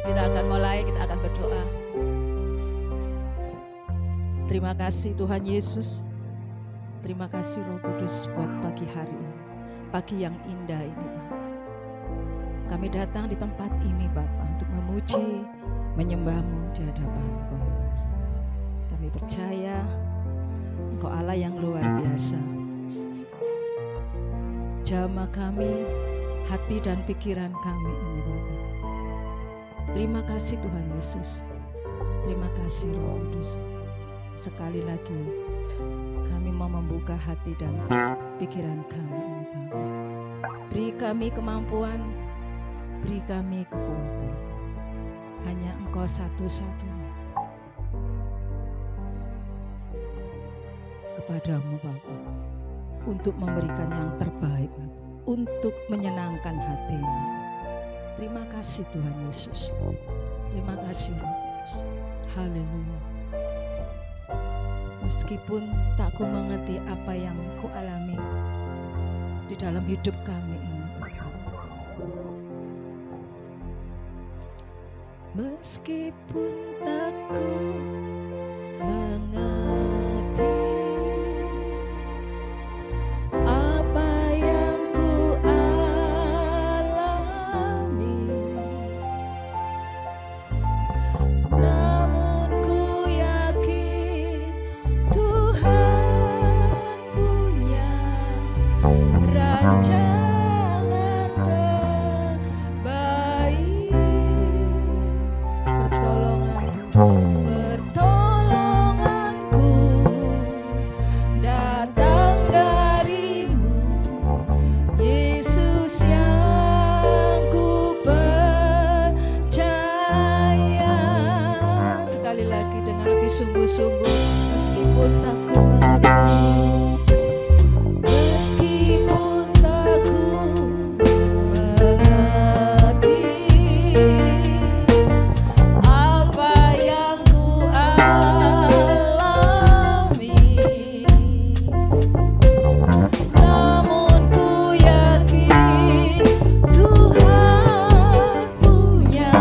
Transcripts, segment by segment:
Kita akan mulai, kita akan berdoa. Terima kasih Tuhan Yesus. Terima kasih Roh Kudus buat pagi hari ini. Pagi yang indah ini, Bapak. Kami datang di tempat ini, Bapak, untuk memuji, menyembah-Mu di hadapan-Mu, Bapak. Kami percaya Engkau Allah yang luar biasa. Jamah kami, hati dan pikiran kami ini, Bapak. Terima kasih Tuhan Yesus. Terima kasih Roh Kudus. Sekali lagi kami mau membuka hati dan pikiran kami ini, Bapak. Beri kami kemampuan, beri kami kekuatan. Hanya Engkau satu-satunya. Kepadamu Bapak, untuk memberikan yang terbaik, Bapak, untuk menyenangkan hatimu. Terima kasih Tuhan Yesus. Terima kasih Roh Kudus. Haleluya. Meskipun tak ku mengerti apa yang ku alami di dalam hidup kami ini, meskipun tak ku mengerti apa yang ku alami, namun ku yakin Tuhan punya rancangan terbaik. Pertolonganku datang darimu, Yesus yang ku percaya. Sekali lagi dengan lebih sungguh-sungguh, meskipun tak ku mengerti, meskipun tak ku mengerti apa yang ku alami, namun ku yakin Tuhan punya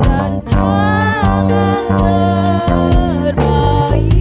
rancangan terbaik.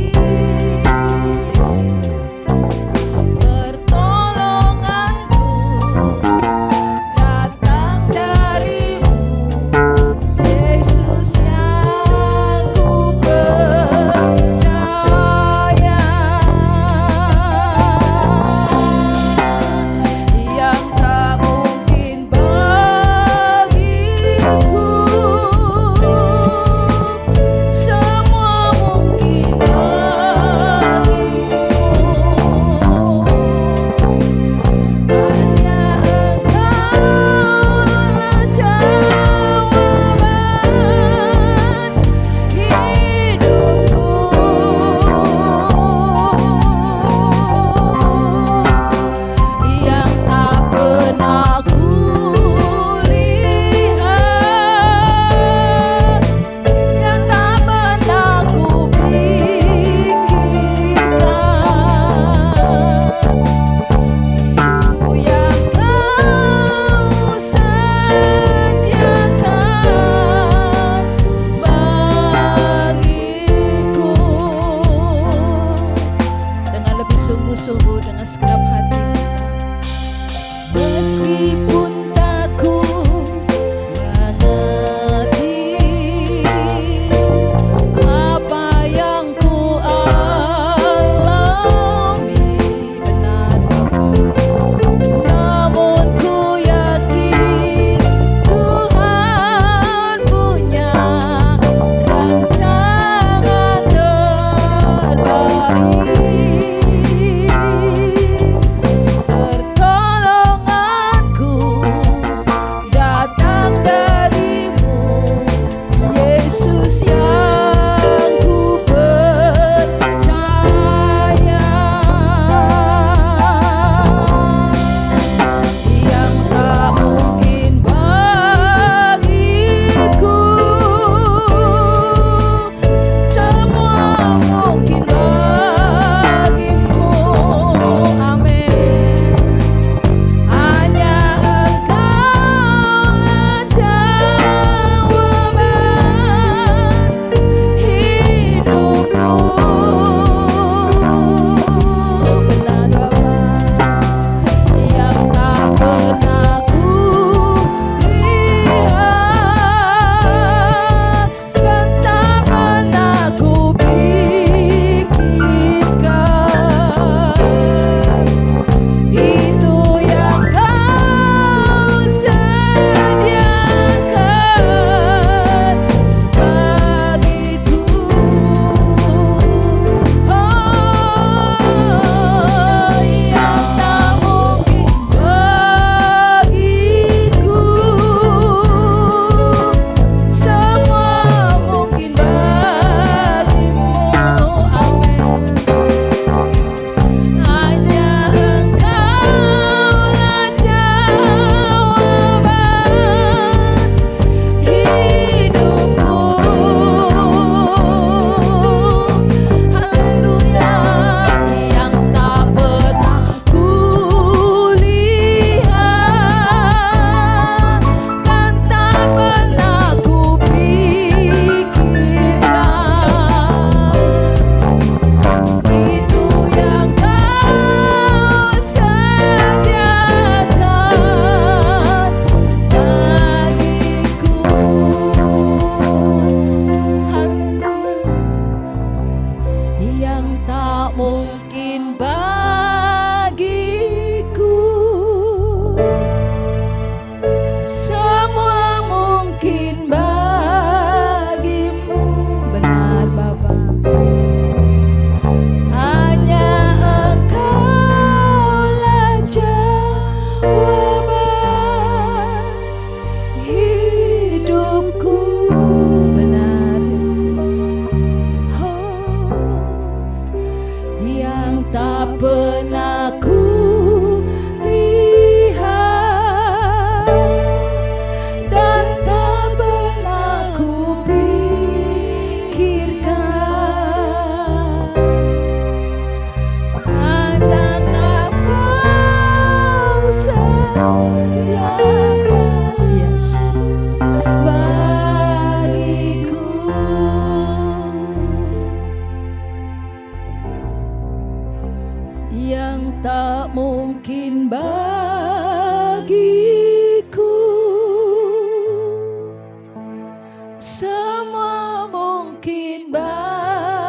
semua mungkin bagimu.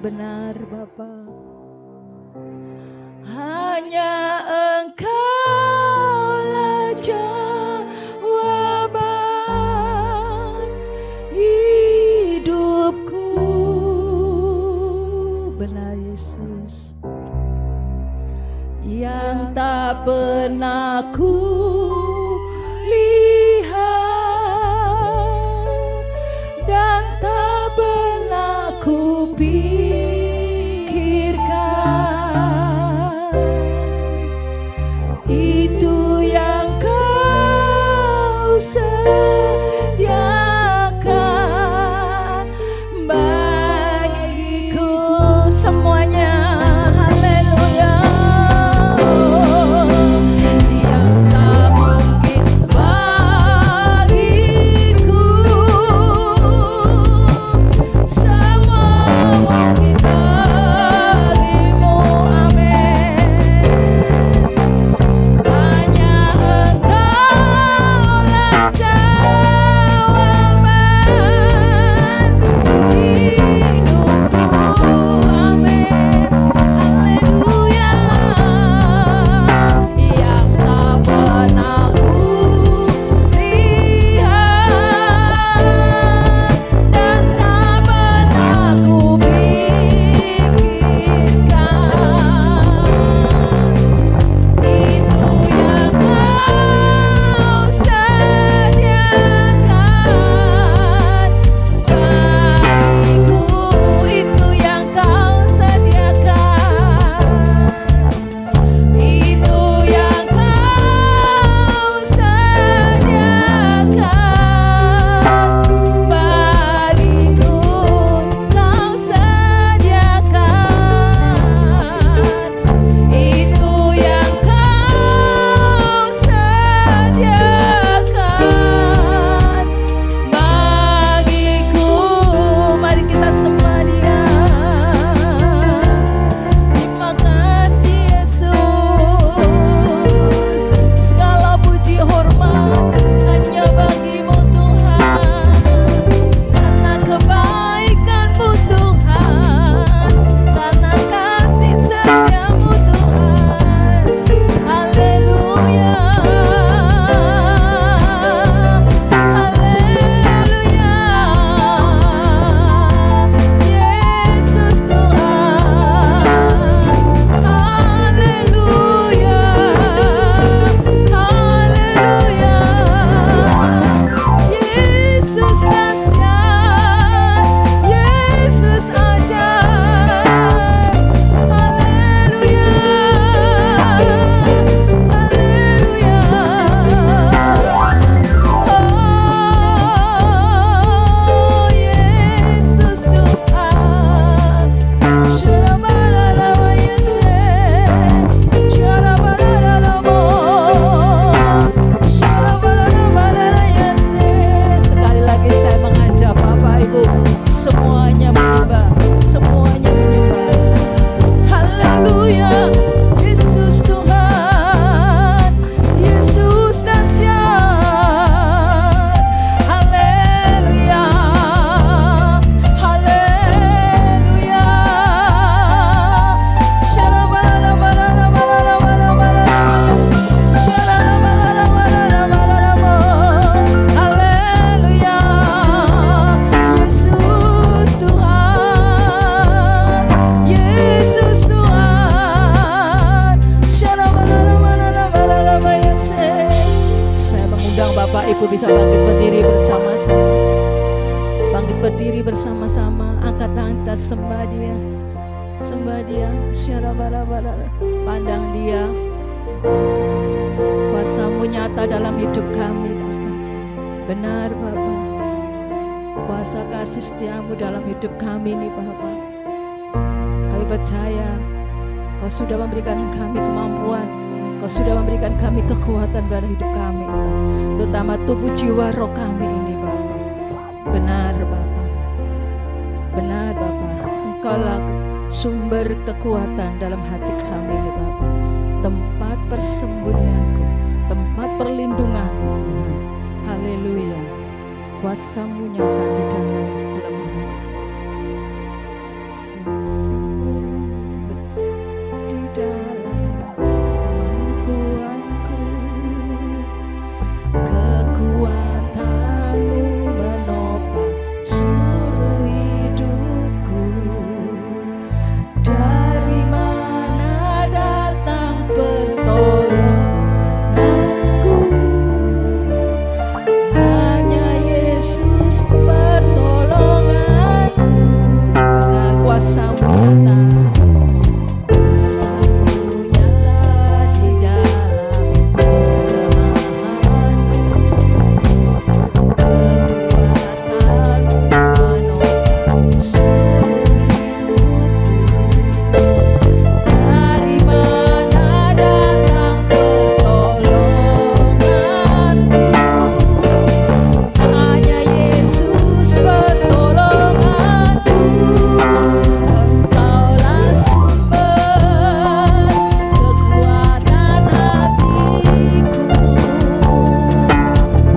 Benar Bapa, hanya Engkaulah jawaban hidupku. Benar Yesus, yang tak pernah ku lihat dan tak pernah ku pikirkan, itu yang Kau sediakan bagiku semuanya. Haleluya. Yang tak mungkin bagiku, semua mungkin bagimu. Amin. Hanya Engkaulah jawaban hidupku. Amin. Haleluya. Yang tak pernah ku lihat dan tak pernah ku pikirkan, itu yang Kau sediakan bagiku, itu yang Kau sediakan, itu yang Kau sediakan bagiku. Kau sediakan, itu yang Kau sediakan bagiku. Mari kita sembah Dia. Terima kasih Yesus, segala puji hormat hanya bagimu Tuhan, karena kebaikan-Mu Tuhan, karena kasih setia-Mu Tuhan. Haleluya, haleluya. Yesus Tuhan, haleluya, haleluya. Yesus dahsyat, Yesus ajaib. Haleluya, haleluya. Oh Yesus Tuhan. Shurabararama Yesus, Shurabararamo, Shurabararama Yesus. Sekali lagi saya mengajak Bapak Ibu semuanya menyembah, semuanya menyembah. Haleluya, Yesus Tuhan, Yesus dahsyat. Haleluya, haleluya. Haleluya, Yesus Tuhan, Yesus Tuhan. Saya mengundang Bapak Ibu bisa bangkit berdiri bersama-sama. Bangkit berdiri bersama-sama. Angkat tangan kita sembah Dia. Sembah Dia. Pandang Dia. Kuasa-Mu nyata dalam hidup kami Bapak. Benar Bapak. Kuasa kasih setia-Mu dalam hidup kami nih Bapak. Kami percaya Kau sudah memberikan kami kemampuan, Kau sudah memberikan kami kekuatan pada hidup kami, terutama tubuh jiwa roh kami ini Bapak. Benar Bapak, benar Bapak. Engkaulah sumber kekuatan dalam hati kami ini Bapak. Tempat persembunyianku, tempat perlindungan Tuhan. Haleluya. Kuasa-Mu nyata di dalam kelemahanku. Kuasa-Mu di dalam kemampuanku. Kekuatan-Mu menopang seluruh hidupku. Dari mana datang pertolonganku? Hanya Yesus pertolonganku. Benar kuasa-Mu nyata. Kuasa-Mu nyata di dalam kelemahanku. Kekuatan-Mu menopang seluruh hidupku. Dari mana datang pertolonganku? Hanya Yesus pertolonganku. Engkaulah sumber kekuatan hatiku,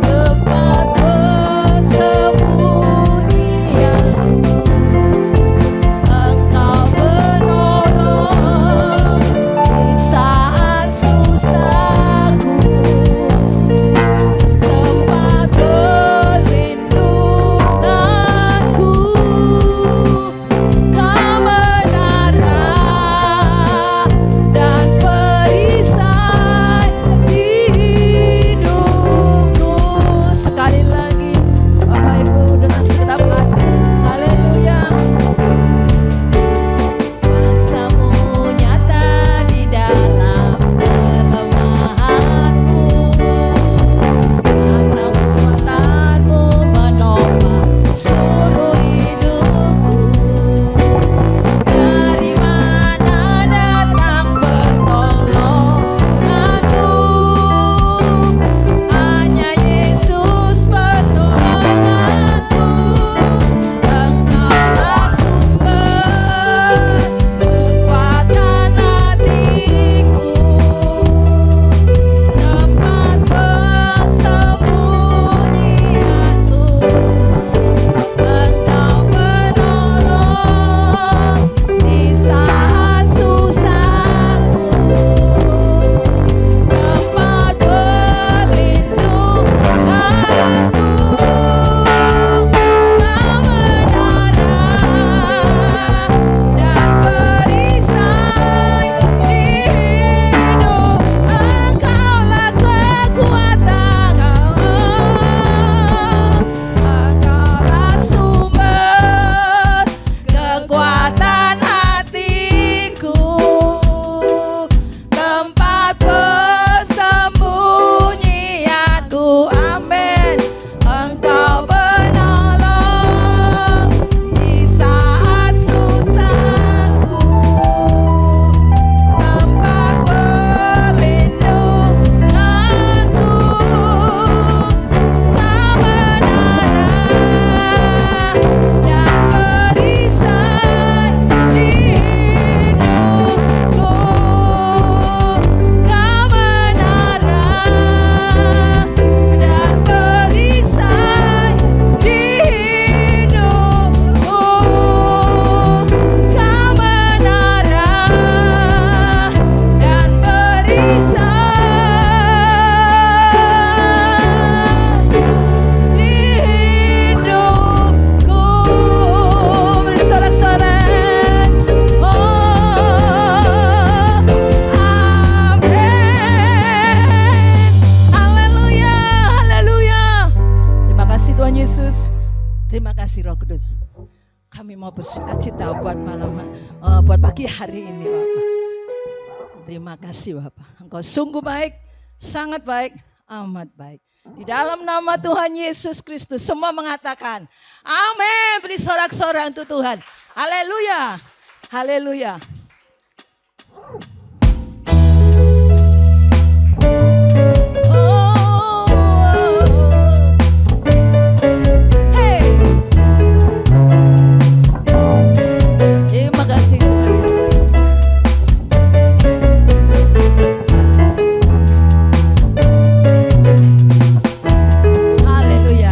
tempat persembunyianku. Engkau penolong di saat susahku, tempat perlindunganku. Kebenaran dan perisai di hidupku. Sekali lagi Bapak Ibu dengan segenap hati, haleluya. Kuasa-Mu nyata di dalam kelemahanku. Kekuatan-Mu menopang seluruh hidupku. Dari mana datang pertolonganku? Hanya Yesus pertolonganku. Engkaulah sumber kekuatan hatiku, tempat persembunyianku. Engkau penolong di saat susahku, tempat perlindunganku. Kebenaran dan perisai di hidup. Engkaulah kekuatan, Engkaulah sumber kekuatan hatiku, tempat persembunyianku. Amin. Engkau penolong di saat susahku, tempat perlindunganku. Kebenaran dan perisai di hidupku. Kebenaran dan perisai di hidupku. Kebenaran dan perisai di hidupku. Bersorak-sorai. Amin. Haleluya, haleluya. Terima kasih Tuhan Yesus. Terima kasih Roh Kudus. Kami mau bersukacita buat buat pagi hari ini Bapak. Terima kasih Bapak. Engkau sungguh baik, sangat baik, amat baik. Di dalam nama Tuhan Yesus Kristus semua mengatakan amin. Beri sorak-sorai untuk Tuhan. Haleluya. Haleluya. Terima kasih Tuhan Yesus. Haleluya.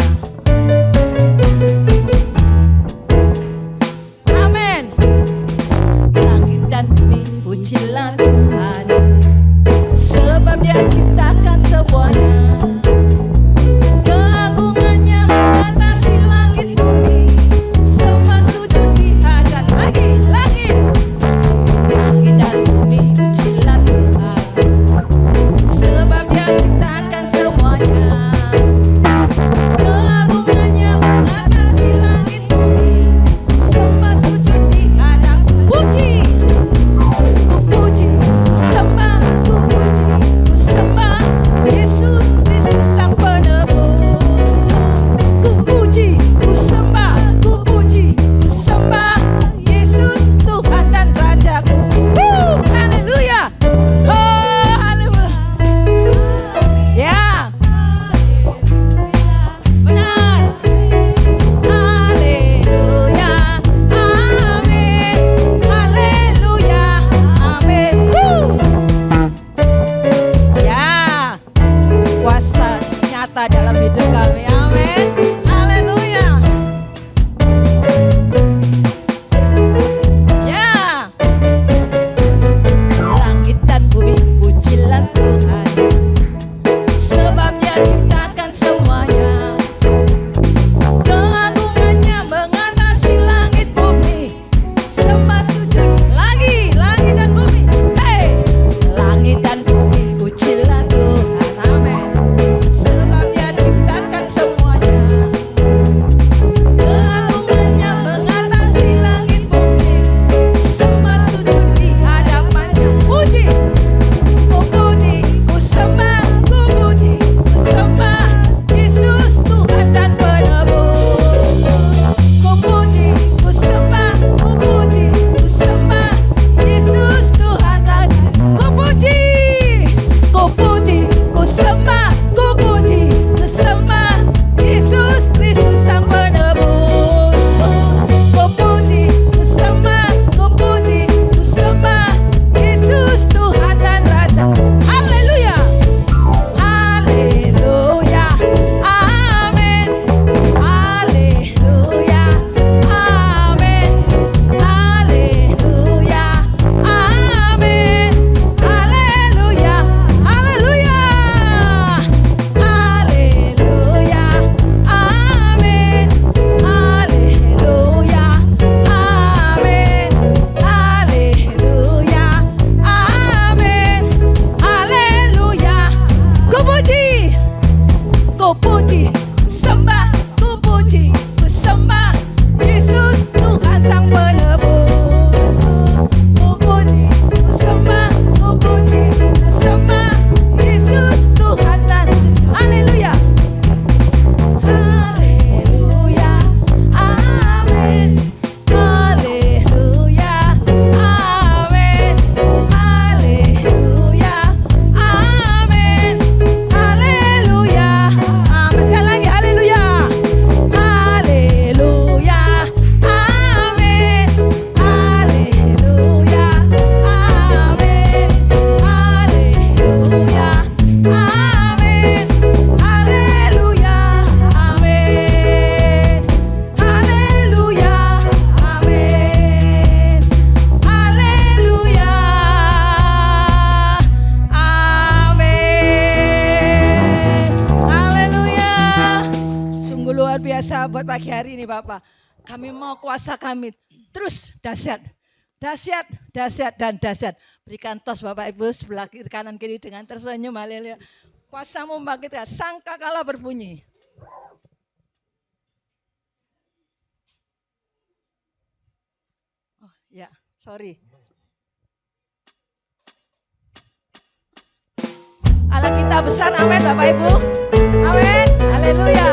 Sungguh luar biasa buat pagi hari ini Bapak. Kami mau kuasa kami terus dahsyat. Dahsyat, dahsyat, dan dahsyat. Berikan tos Bapak Ibu sebelah kiri kanan kiri dengan tersenyum. Haleluya. Kuasamu membangkitkan, sangkakala berbunyi. Oh ya, sorry. Allah kita besar, amin Bapak Ibu. Amin, haleluya.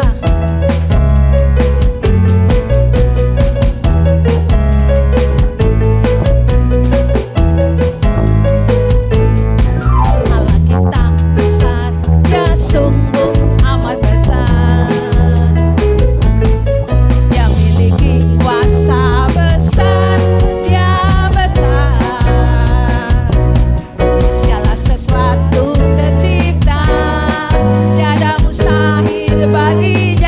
Bagi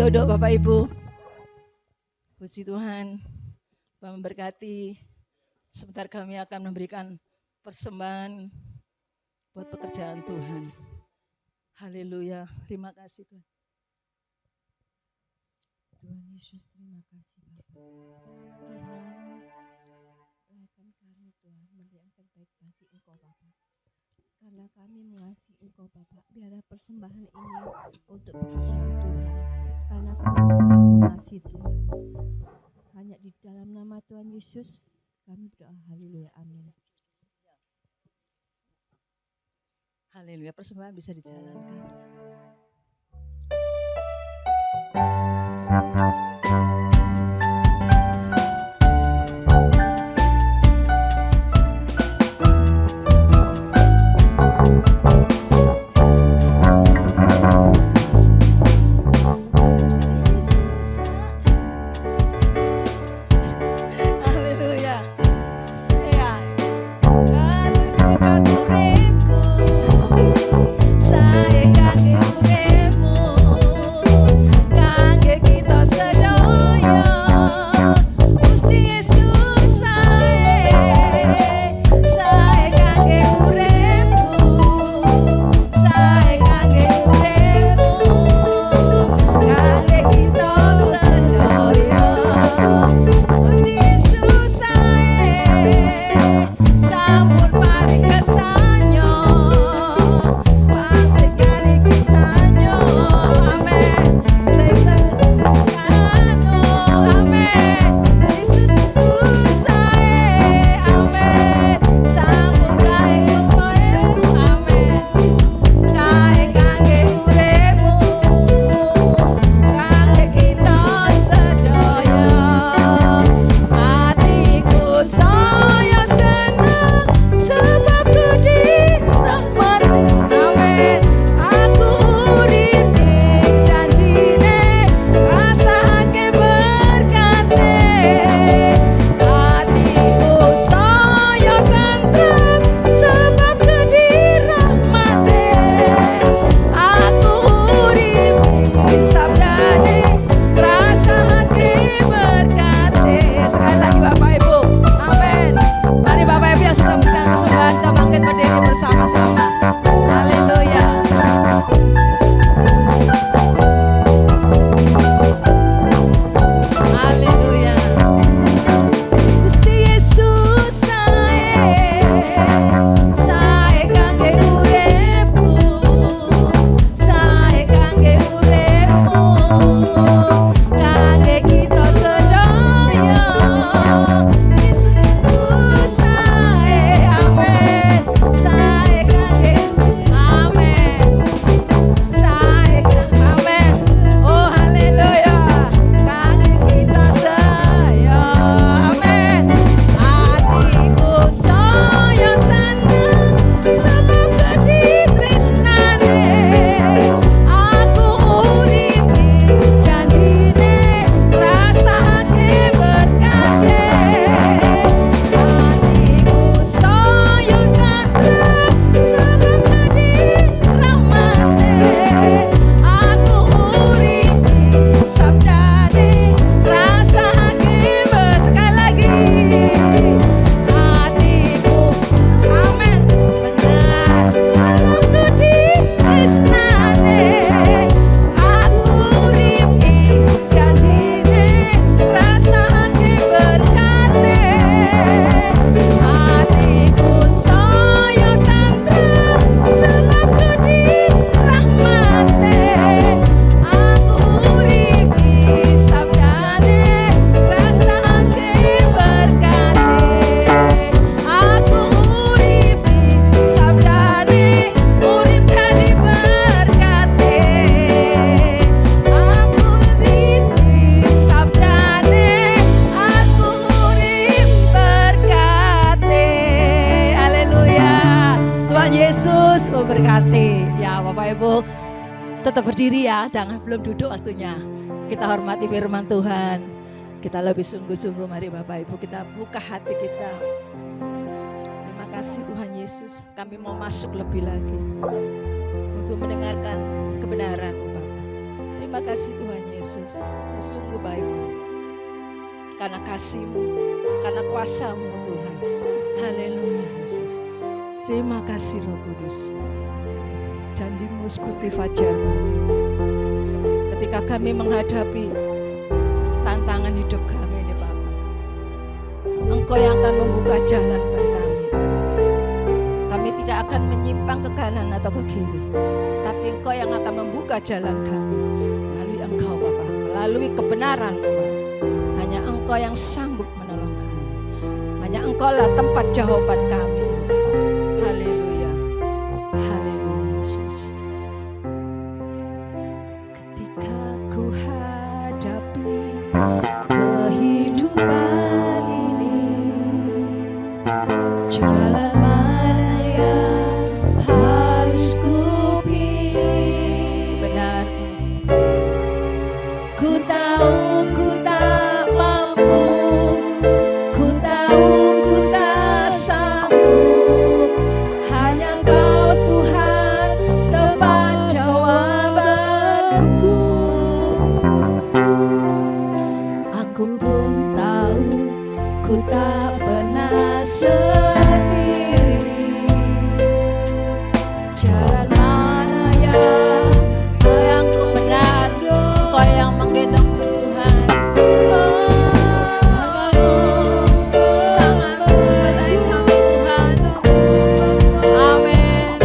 duduk Bapak Ibu. Puji Tuhan, Tuhan memberkati. Sebentar kami akan memberikan persembahan buat pekerjaan Tuhan. Haleluya, terima kasih Tuhan. Tuhan Yesus, terima kasih Bapak. Tuhan, lakukan kami Tuhan, memberi yang terbaik bagi Engkau Bapak. Karena kami mengasihi Engkau Bapak, biarlah persembahan ini untuk pekerjaan Tuhan. Karena kami selalu mengasihi Tuhan. Hanya di dalam nama Tuhan Yesus kami berdoa. Haleluya, amin. Haleluya, persembahan bisa dijalankan. Tetap berdiri ya, jangan belum duduk waktunya. Kita hormati firman Tuhan. Kita lebih sungguh-sungguh, mari Bapak Ibu kita buka hati kita. Terima kasih Tuhan Yesus, kami mau masuk lebih lagi untuk mendengarkan kebenaran Bapak. Terima kasih Tuhan Yesus, Kau sungguh baik. Karena kasih-Mu, karena kuasa-Mu Tuhan. Haleluya Yesus. Terima kasih Roh Kudus. Janji-Mu seperti fajar pagi. Ketika kami menghadapi tantangan hidup kami ini Bapa, Engkau yang akan membuka jalan bagi kami. Kami tidak akan menyimpang ke kanan atau ke kiri, tapi Engkau yang akan membuka jalan kami. Melalui Engkau Bapa, melalui kebenaran Bapa. Hanya Engkau yang sanggup menolong kami. Hanya Engkau lah tempat jawaban kami. Haleluya. Haleluya Yesus. Ketika ku hadapi kehidupan ini, jalan mana yang harus ku pilih? Benar. Ku tahu ku tak mampu, ku tahu ku tak sanggup. Hanya Kau Tuhan tempat jawabanku. Aku pun tahu ku tak pernah sendiri. Jalan mana yang ku benar, Kau yang menggendong Tuhan. Tangan-Mu melaikan Tuhan. Amin.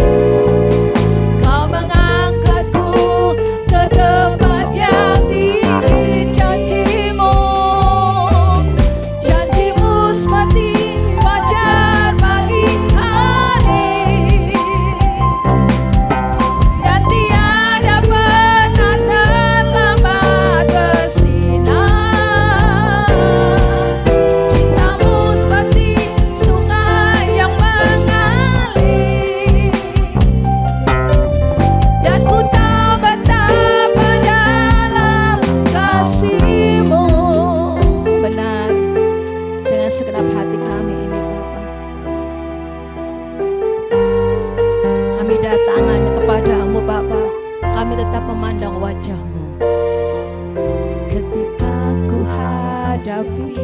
Kau mengangkatku ke tempat yang tinggi. Janji-Mu seperti fajar pagi hari, dan tiada pernah terlambat bersinar. Cinta-Mu seperti sungai yang mengalir, dan ku tahu betapa dalam kasih-Mu. Benar, dengan segenap hati kami ini Bapa, kami datang hanya kepada-Mu Bapa. Kami tetap memandang wajah-Mu. Ketika ku hadapi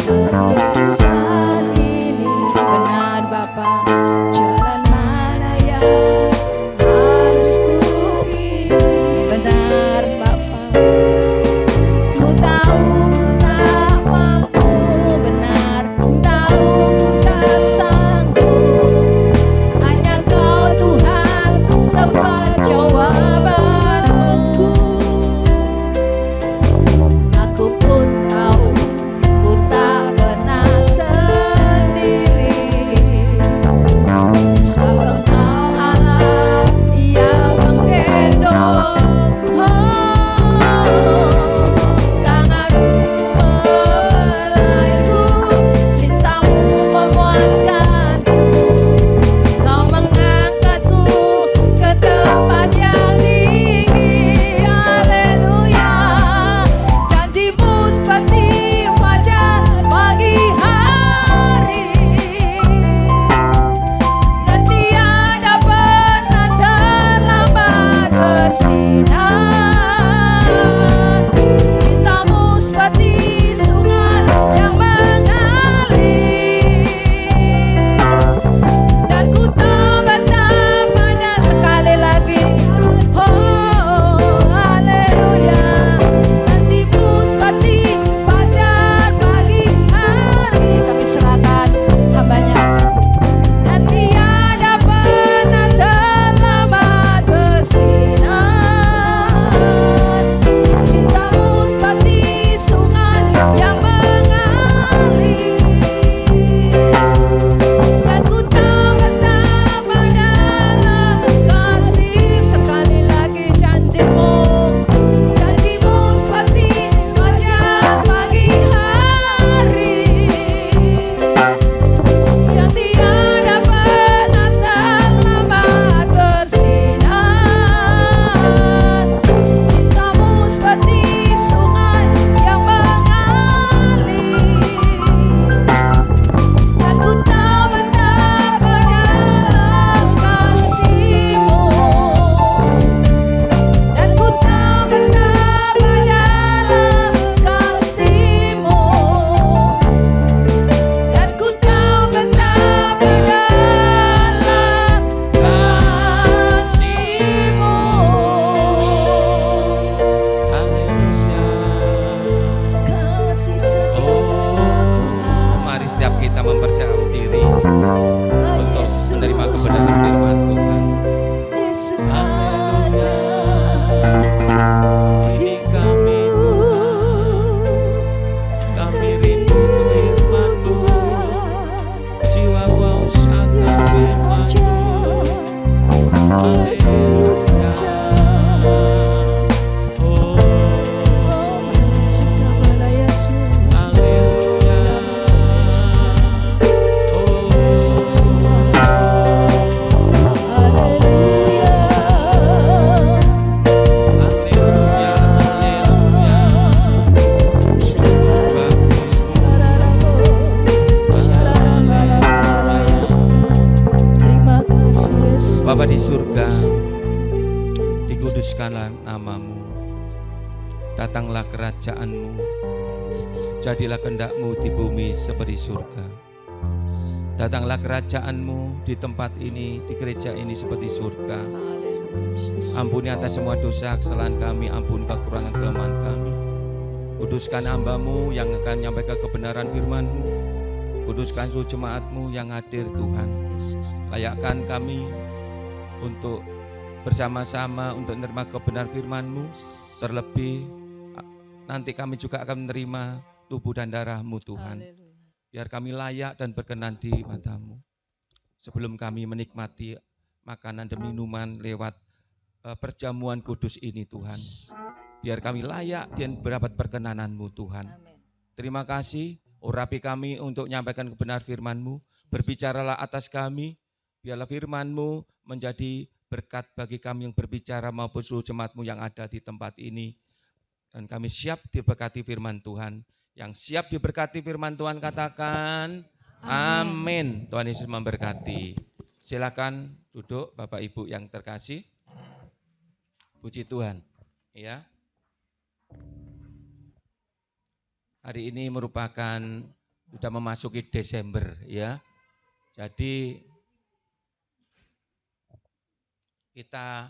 kehidupan ini, benar Bapa, jalan mana yang harus ku pilih? Benar Bapa, ku tahu ku tak mampu. Benar, ku tahu ku tak sanggup. Hanya Kau Tuhan tempat jawabanku. Aku pun tahu ku tak pernah surga, dikuduskanlah namamu. Datanglah kerajaan-Mu, jadilah kehendak-Mu di bumi seperti surga. Datanglah kerajaan-Mu di tempat ini, di gereja ini seperti surga. Ampuni atas semua dosa, kesalahan kami, ampuni kekurangan kelemahan kami. Kuduskan hamba-Mu yang akan menyampaikan kebenaran firman-Mu. Kuduskan seluruh jemaat-Mu yang hadir Tuhan. Layakkan kami untuk bersama-sama untuk menerima kebenaran firman-Mu. Terlebih nanti kami juga akan menerima tubuh dan darah-Mu Tuhan. Biar kami layak dan berkenan di mata-Mu. Sebelum kami menikmati makanan dan minuman lewat perjamuan kudus ini Tuhan. Biar kami layak dan mendapat perkenanan-Mu Tuhan. Terima kasih, urapi kami untuk menyampaikan kebenaran firman-Mu. Berbicaralah atas kami, biarlah firman-Mu menjadi berkat bagi kami yang berbicara maupun seluruh jemaat-Mu yang ada di tempat ini. Dan kami siap diberkati firman Tuhan. Yang siap diberkati firman Tuhan katakan amin. Tuhan Yesus memberkati. Silakan duduk Bapak Ibu yang terkasih. Puji Tuhan. Ya. Hari ini merupakan sudah memasuki Desember ya. Jadi kita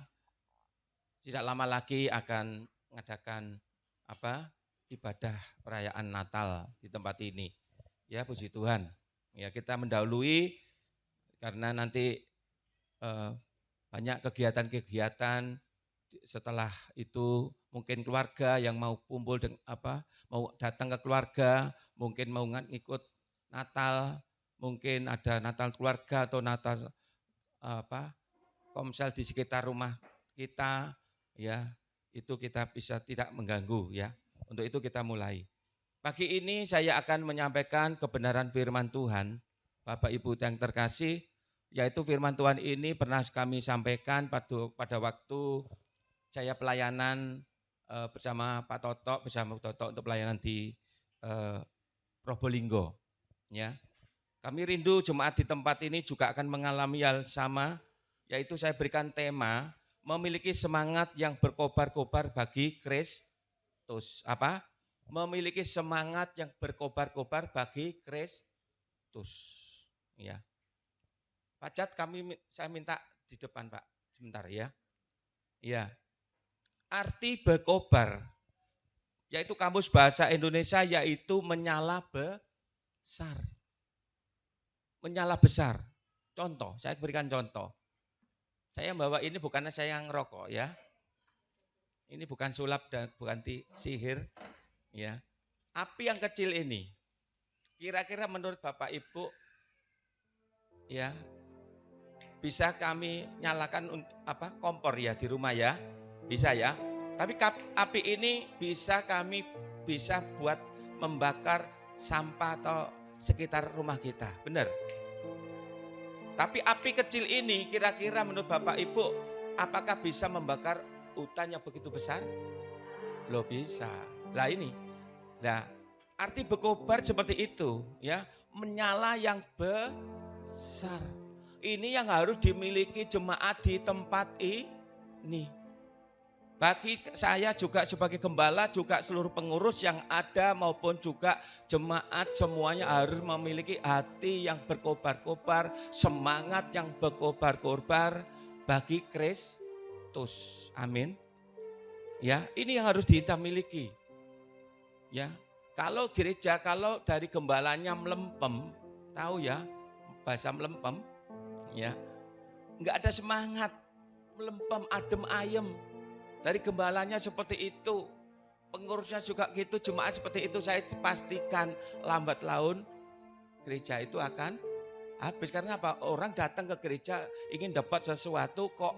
tidak lama lagi akan mengadakan ibadah perayaan Natal di tempat ini. Ya, puji Tuhan. Ya, kita mendahului karena nanti banyak kegiatan-kegiatan. Setelah itu mungkin keluarga yang mau kumpul mau datang ke keluarga, mungkin mau ngikut Natal, mungkin ada Natal keluarga atau Natal komsel di sekitar rumah kita, ya itu kita bisa tidak mengganggu ya. Untuk itu kita mulai. Pagi ini saya akan menyampaikan kebenaran firman Tuhan, Bapak Ibu yang terkasih, yaitu firman Tuhan ini pernah kami sampaikan pada waktu saya pelayanan bersama Pak Toto, untuk pelayanan di Probolinggo. Ya, kami rindu jemaat di tempat ini juga akan mengalami hal sama, yaitu saya berikan tema memiliki semangat yang berkobar-kobar bagi Kristus. Memiliki semangat yang berkobar-kobar bagi Kristus. Ya, Pak Jat, saya minta di depan Pak, sebentar ya. Ya. Arti berkobar, yaitu Kamus Bahasa Indonesia, yaitu menyala besar. Menyala besar. Contoh, saya berikan contoh. Saya bawa ini bukannya saya ngerokok ya. Ini bukan sulap dan bukan sihir ya. Api yang kecil ini, kira-kira menurut Bapak Ibu ya, bisa kami nyalakan kompor ya di rumah ya. Bisa ya, tapi api ini kami bisa buat membakar sampah atau sekitar rumah kita, benar. Tapi api kecil ini kira-kira menurut Bapak Ibu, apakah bisa membakar hutan yang begitu besar? Loh bisa, lah ini. Nah, arti berkobar seperti itu ya, menyala yang besar. Ini yang harus dimiliki jemaat di tempat ini. Bagi saya juga sebagai gembala, juga seluruh pengurus yang ada maupun juga jemaat semuanya harus memiliki hati yang berkobar-kobar, semangat yang berkobar-kobar bagi Kristus. Amin. Ya, ini yang harus kita miliki. Ya, kalau gereja, kalau dari gembalanya melempem, tahu ya bahasa melempem, ya, nggak ada semangat, melempem adem ayem. Dari gembalanya seperti itu, pengurusnya juga gitu, jemaat seperti itu, saya pastikan lambat laun gereja itu akan habis. Karena apa? Orang datang ke gereja ingin dapat sesuatu kok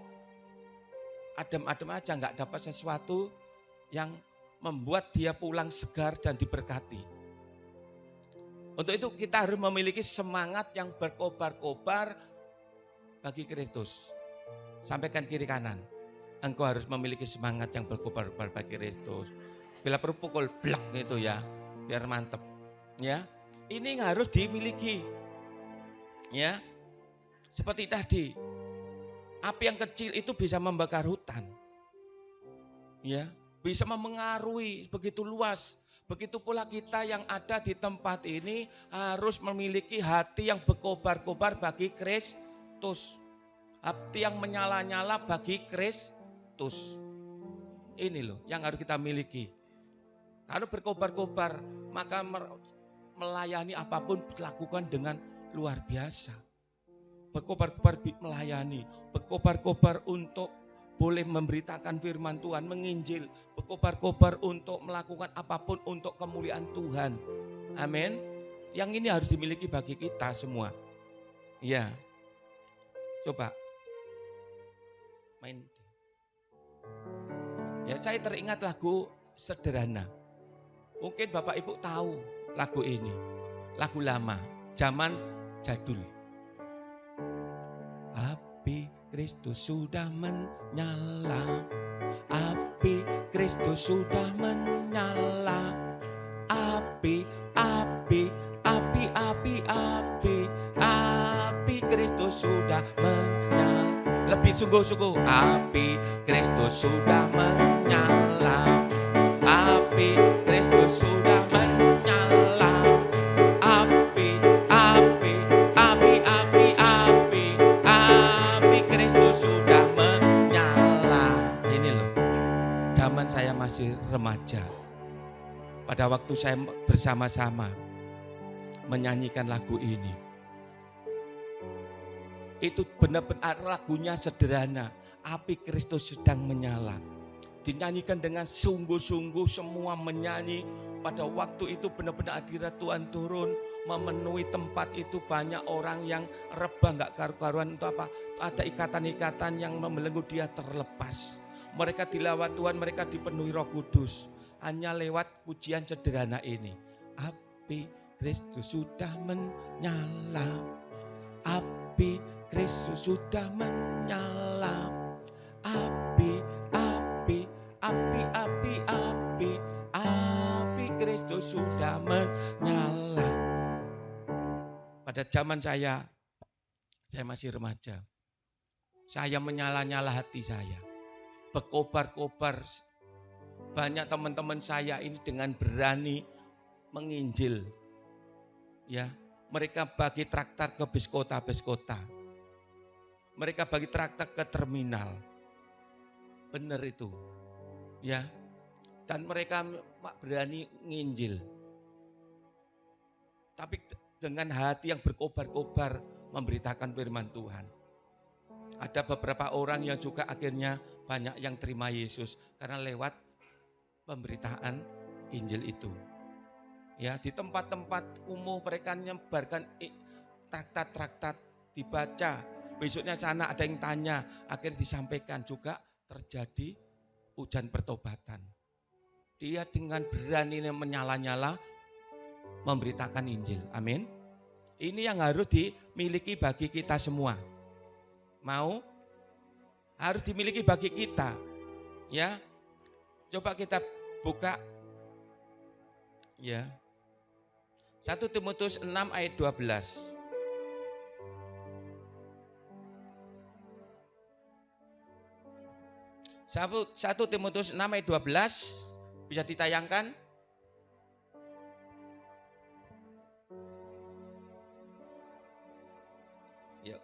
adem-adem aja, nggak dapat sesuatu yang membuat dia pulang segar dan diberkati. Untuk itu kita harus memiliki semangat yang berkobar-kobar bagi Kristus. Sampaikan kiri kanan. Engkau harus memiliki semangat yang berkobar-kobar bagi Kristus. Bila perlu pukul blak gitu ya, biar mantep. Ya, ini yang harus dimiliki. Ya, seperti tadi, Api yang kecil itu bisa membakar hutan. Ya, bisa memengaruhi begitu luas. Begitu pula kita yang ada di tempat ini harus memiliki hati yang berkobar-kobar bagi Kristus. Hati yang menyala-nyala bagi Kristus. Ini loh yang harus kita miliki. Kalau berkobar-kobar, maka melayani apapun dilakukan dengan luar biasa. Berkobar-kobar melayani, berkobar-kobar untuk boleh memberitakan firman Tuhan, menginjil, berkobar-kobar untuk melakukan apapun untuk kemuliaan Tuhan. Amin. Yang ini harus dimiliki bagi kita semua. Ya. Coba. Main. Ya, saya teringat lagu Sederhana. Mungkin Bapak Ibu tahu lagu ini. Lagu lama, zaman jadul. Api Kristus sudah menyala, api Kristus sudah menyala, api, api, api, api, api, api Kristus sudah menyala. Lebih sungguh-sungguh, api Kristus sudah menyala, api Kristus sudah menyala, api, api, api, api, api, api Kristus sudah menyala. Ini loh, zaman saya masih remaja, pada waktu saya bersama-sama menyanyikan lagu ini, itu benar-benar lagunya sederhana, api Kristus sedang menyala. Dinyanyikan dengan sungguh-sungguh, semua menyanyi. Pada waktu itu benar-benar hadirat Tuhan turun, memenuhi tempat itu, banyak orang yang rebah gak karu-karuan. Untuk apa? Ada ikatan-ikatan yang membelenggu dia terlepas. Mereka dilawat Tuhan, mereka dipenuhi Roh Kudus. Hanya lewat pujian sederhana ini. Api Kristus sudah menyala, api Kristus sudah menyala, api, api, api, api, api, api Kristus sudah menyala. Pada zaman saya masih remaja, saya menyala-nyala hati saya, berkobar-kobar. Banyak teman-teman saya ini dengan berani menginjil. Ya, mereka bagi traktor ke bis kota. Mereka bagi traktor ke terminal. Benar itu. Ya. Dan mereka berani nginjil. Tapi dengan hati yang berkobar-kobar memberitakan firman Tuhan. Ada beberapa orang yang juga akhirnya banyak yang terima Yesus karena lewat pemberitaan Injil itu. Ya, di tempat-tempat umum mereka menyebarkan traktat-traktat dibaca. Besoknya sana ada yang tanya, akhirnya disampaikan, juga terjadi hujan pertobatan. Dia dengan berani menyala-nyala memberitakan Injil. Amin. Ini yang harus dimiliki bagi kita semua. Mau? Harus dimiliki bagi kita. Ya. Coba kita buka. Ya. 1 Timotius 6 ayat 12. 1 Timotius 6 ayat 12 bisa ditayangkan. Yuk.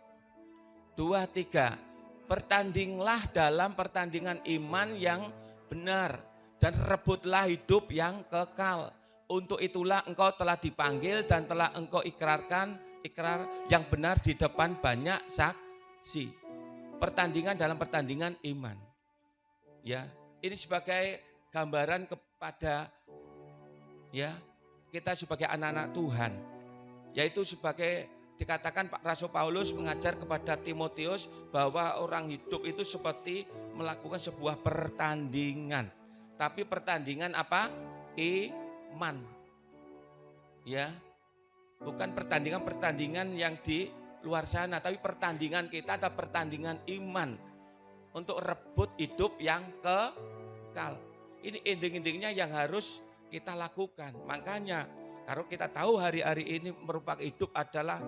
2, 3. Bertandinglah dalam pertandingan iman yang benar dan rebutlah hidup yang kekal. Untuk itulah engkau telah dipanggil dan telah engkau ikrar yang benar di depan banyak saksi. Pertandingan dalam pertandingan iman. Ya, ini sebagai gambaran kepada ya kita sebagai anak-anak Tuhan, yaitu sebagai dikatakan Pak Rasul Paulus mengajar kepada Timotius bahwa orang hidup itu seperti melakukan sebuah pertandingan, tapi pertandingan apa? Iman, ya, bukan pertandingan yang di luar sana, tapi pertandingan kita ada pertandingan iman. Untuk rebut hidup yang kekal. Ini ending-endingnya yang harus kita lakukan. Makanya kalau kita tahu hari-hari ini merupakan hidup adalah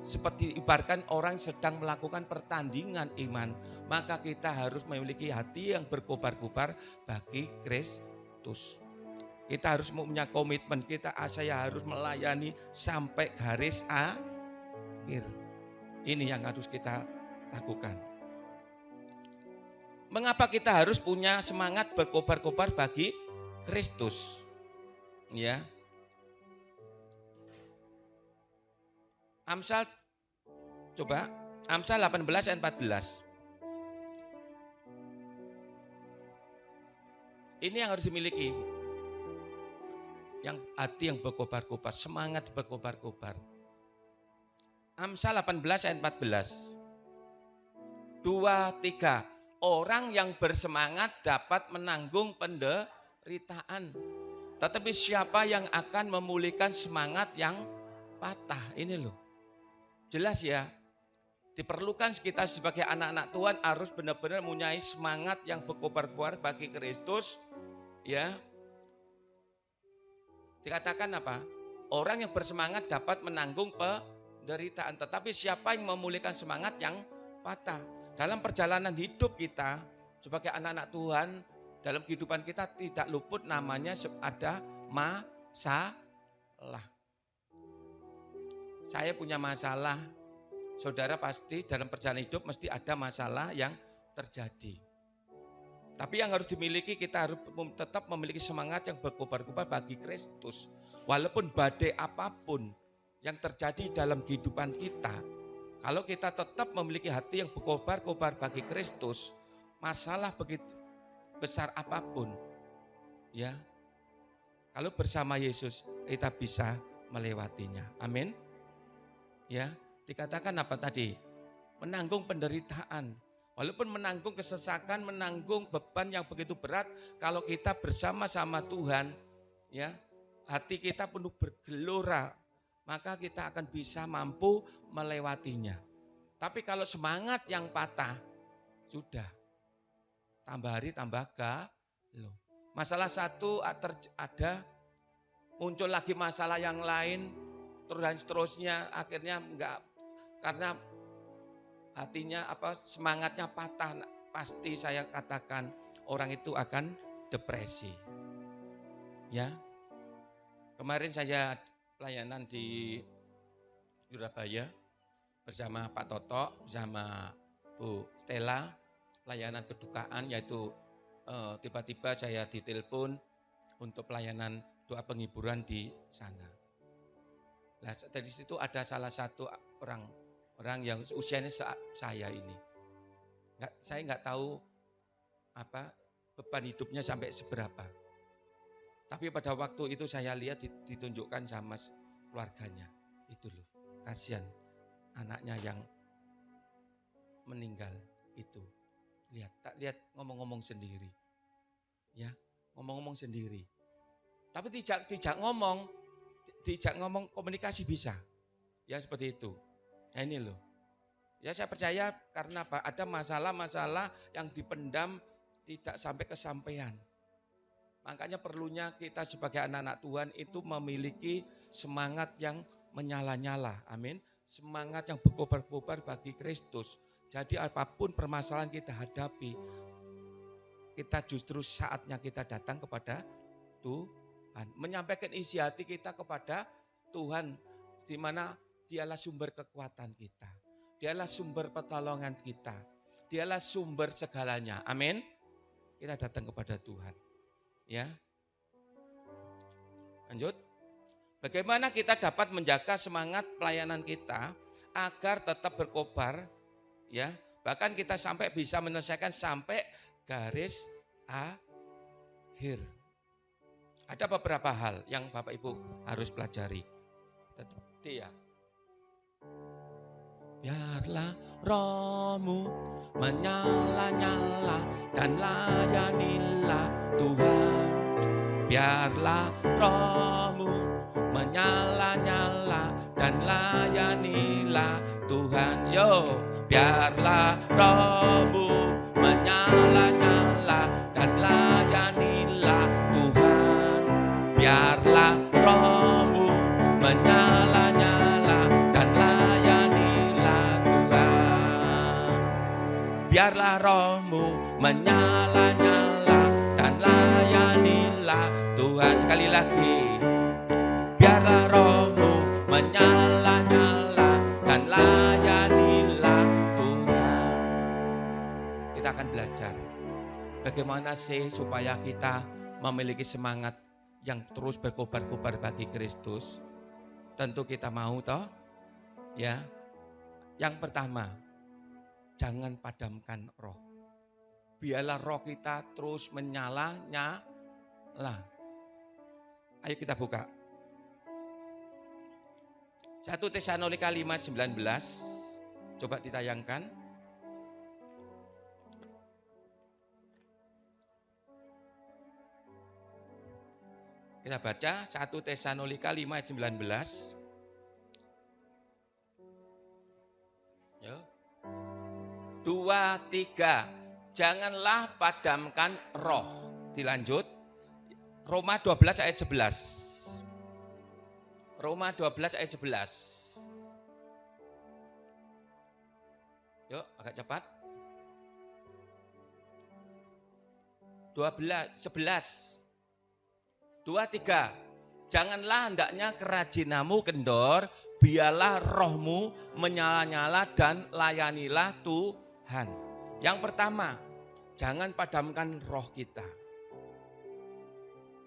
seperti ibaratkan orang sedang melakukan pertandingan iman, maka kita harus memiliki hati yang berkobar-kobar bagi Kristus. Kita harus punya komitmen, saya harus melayani sampai garis akhir. Ini yang harus kita lakukan. Mengapa kita harus punya semangat berkobar-kobar bagi Kristus? Ya. Amsal 18 ayat 14. Ini yang harus dimiliki. Yang hati yang berkobar-kobar, semangat berkobar-kobar. Amsal 18 ayat 14. 2, 3. Orang yang bersemangat dapat menanggung penderitaan. Tetapi siapa yang akan memulihkan semangat yang patah? Ini loh. Jelas ya, diperlukan kita sebagai anak-anak Tuhan harus benar-benar mempunyai semangat yang berkobar-kobar bagi Kristus. Ya, dikatakan apa? Orang yang bersemangat dapat menanggung penderitaan. Tetapi siapa yang memulihkan semangat yang patah? Dalam perjalanan hidup kita sebagai anak-anak Tuhan, dalam kehidupan kita tidak luput namanya ada masalah. Saya punya masalah, saudara pasti dalam perjalanan hidup mesti ada masalah yang terjadi. Tapi yang harus dimiliki, kita harus tetap memiliki semangat yang berkobar-kobar bagi Kristus. Walaupun badai apapun yang terjadi dalam kehidupan kita, kalau kita tetap memiliki hati yang berkobar-kobar bagi Kristus, masalah begitu besar apapun, ya, kalau bersama Yesus kita bisa melewatinya. Amin. Ya, dikatakan apa tadi? Menanggung penderitaan. Walaupun menanggung kesesakan, menanggung beban yang begitu berat, kalau kita bersama-sama Tuhan, ya, hati kita penuh bergelora, maka kita akan bisa mampu melewatinya. Tapi kalau semangat yang patah, sudah tambah hari tambah galau. Masalah satu ada, muncul lagi masalah yang lain, terus dan seterusnya, akhirnya enggak, karena hatinya semangatnya patah, pasti saya katakan orang itu akan depresi. Ya. Kemarin saya pelayanan di Surabaya bersama Pak Toto, bersama Bu Stella, pelayanan kedukaan, yaitu tiba-tiba saya ditelepon untuk pelayanan doa penghiburan di sana. Nah, dari situ ada salah satu orang yang usianya saya ini. Saya nggak tahu beban hidupnya sampai seberapa. Tapi pada waktu itu saya lihat ditunjukkan sama keluarganya. Itu loh, kasihan anaknya yang meninggal itu. Lihat ngomong-ngomong sendiri. Ya, ngomong-ngomong sendiri. Tapi tidak ngomong komunikasi bisa. Ya seperti itu. Nah ini loh. Ya saya percaya karena ada masalah-masalah yang dipendam tidak sampai kesampaian. Makanya perlunya kita sebagai anak-anak Tuhan itu memiliki semangat yang menyala-nyala. Amin. Semangat yang berkobar-kobar bagi Kristus. Jadi apapun permasalahan kita hadapi, kita justru saatnya kita datang kepada Tuhan. Menyampaikan isi hati kita kepada Tuhan, di mana Dialah sumber kekuatan kita. Dialah sumber pertolongan kita. Dialah sumber segalanya. Amin. Kita datang kepada Tuhan. Ya. Lanjut. Bagaimana kita dapat menjaga semangat pelayanan kita agar tetap berkobar, ya. Bahkan kita sampai bisa menyelesaikan sampai garis akhir. Ada beberapa hal yang Bapak Ibu harus pelajari. Ya. Biarlah rohmu menyala-nyala dan layanilah Tuhan. Biarlah rohmu menyala-nyala dan layanilah Tuhan. Yo, biarlah rohmu menyala-nyala dan layanilah Tuhan. Biarlah rohmu menyala-nyala dan layanilah biarlah rohmu menyala-nyala dan layanilah Tuhan. Sekali lagi, biarlah rohmu menyala-nyala dan layanilah Tuhan. Kita akan belajar bagaimana sih supaya kita memiliki semangat yang terus berkobar-kobar bagi Kristus. Tentu kita mau toh, ya. Yang pertama, jangan padamkan roh. Biarlah roh kita terus menyala-nyala. Ayo kita buka. 1 Tesalonika 5:19. Coba ditayangkan. Kita baca 1 Tesalonika 5:19. Ya. 2, 3. Janganlah padamkan roh. Dilanjut. Roma 12 ayat 11. Roma 12 ayat 11. Yuk, agak cepat. 11. 2, 3. Janganlah hendaknya kerajinamu kendor, biarlah rohmu menyala-nyala dan layanilah Tuhan. Yang pertama, jangan padamkan roh kita.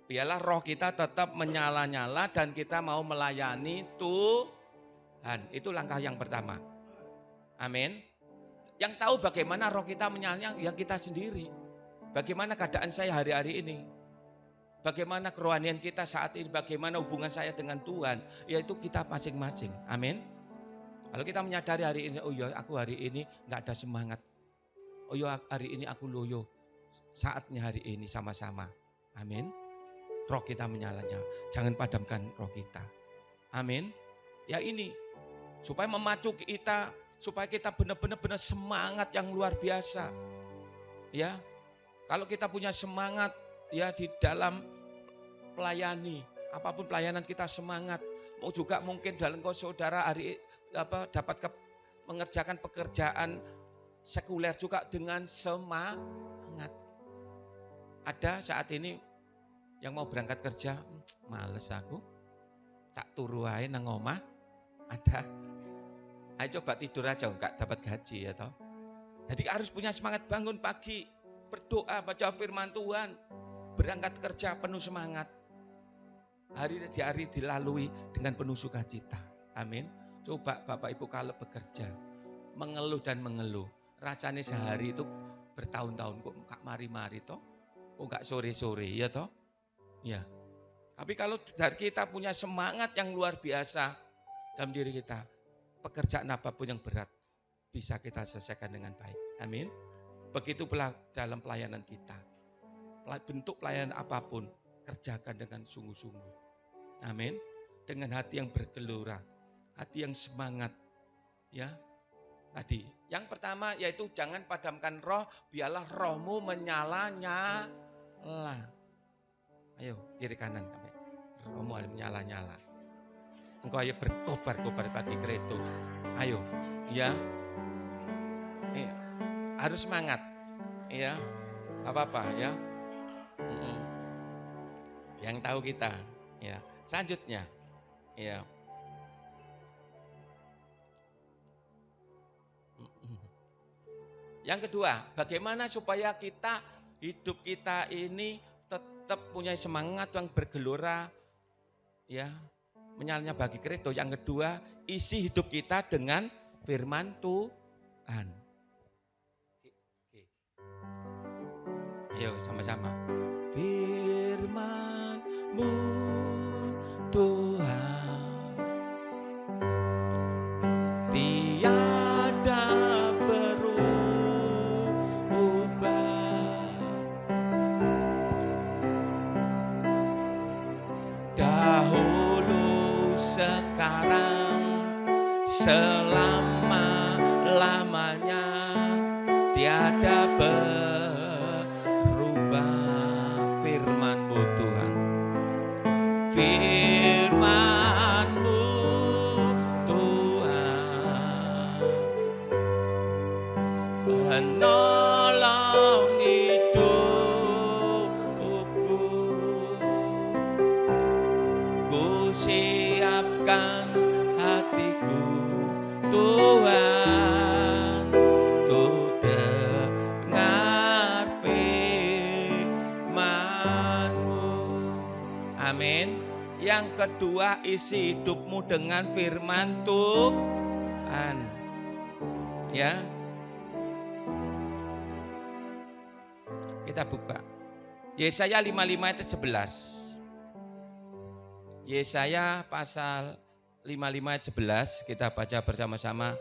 Biarlah roh kita tetap menyala-nyala dan kita mau melayani Tuhan. Itu langkah yang pertama. Amin. Yang tahu bagaimana roh kita menyala ya kita sendiri. Bagaimana keadaan saya hari-hari ini. Bagaimana kerohanian kita saat ini, bagaimana hubungan saya dengan Tuhan, yaitu kita masing-masing. Amin. Kalau kita menyadari hari ini, oh ya aku hari ini gak ada semangat. Oh ya hari ini aku loyo. Saatnya hari ini sama-sama. Amin. Roh kita menyala-nyala. Jangan padamkan roh kita. Amin. Ya ini, supaya memacu kita, supaya kita benar-benar semangat yang luar biasa. Ya, kalau kita punya semangat, ya di dalam pelayani, apapun pelayanan kita semangat. Mau juga mungkin dalam saudara hari dapat mengerjakan pekerjaan sekuler juga dengan semangat. Ada saat ini yang mau berangkat kerja, males aku, tak turu aja nang omah. Ada, ayo coba tidur aja enggak dapat gaji ya toh. Jadi harus punya semangat bangun pagi, berdoa, baca firman Tuhan, berangkat kerja penuh semangat. Hari dilalui dengan penuh sukacita. Amin. Coba Bapak Ibu kalau bekerja, mengeluh dan mengeluh. Rasanya sehari itu bertahun-tahun kok gak mari-mari toh. Kok gak sore-sore ya toh. Ya. Tapi kalau dari kita punya semangat yang luar biasa dalam diri kita, pekerjaan apapun yang berat bisa kita selesaikan dengan baik. Amin. Begitu pula dalam pelayanan kita. Bentuk pelayanan apapun, kerjakan dengan sungguh-sungguh. Amin. Dengan hati yang bergelora, hati yang semangat. Ya. Tadi, yang pertama yaitu jangan padamkan roh, biarlah rohmu menyala-nyala. Ayo, kiri kanan. Rohmu menyala-nyala. Engkau ayo berkobar-kobar bagi Kristus. Ayo, ya. Harus semangat. Ya. Apa-apa ya. Yang tahu kita, ya. Selanjutnya, ya. Yang kedua, bagaimana supaya hidup kita ini tetap punya semangat yang bergelora, ya, menyalanya bagi Kristus. Yang kedua, isi hidup kita dengan firman Tuhan. Ayo sama-sama. Firman-Mu Tuhan tiada berubah, dahulu sekarang selama-lamanya tiada berubah. Firman-Mu Tuhan, firman-Mu Tuhan, Amin. Yang kedua, isi hidupmu dengan firman Tuhan. Ya. Kita buka. Yesaya 55 ayat 11. Yesaya pasal 55 ayat 11, kita baca bersama-sama.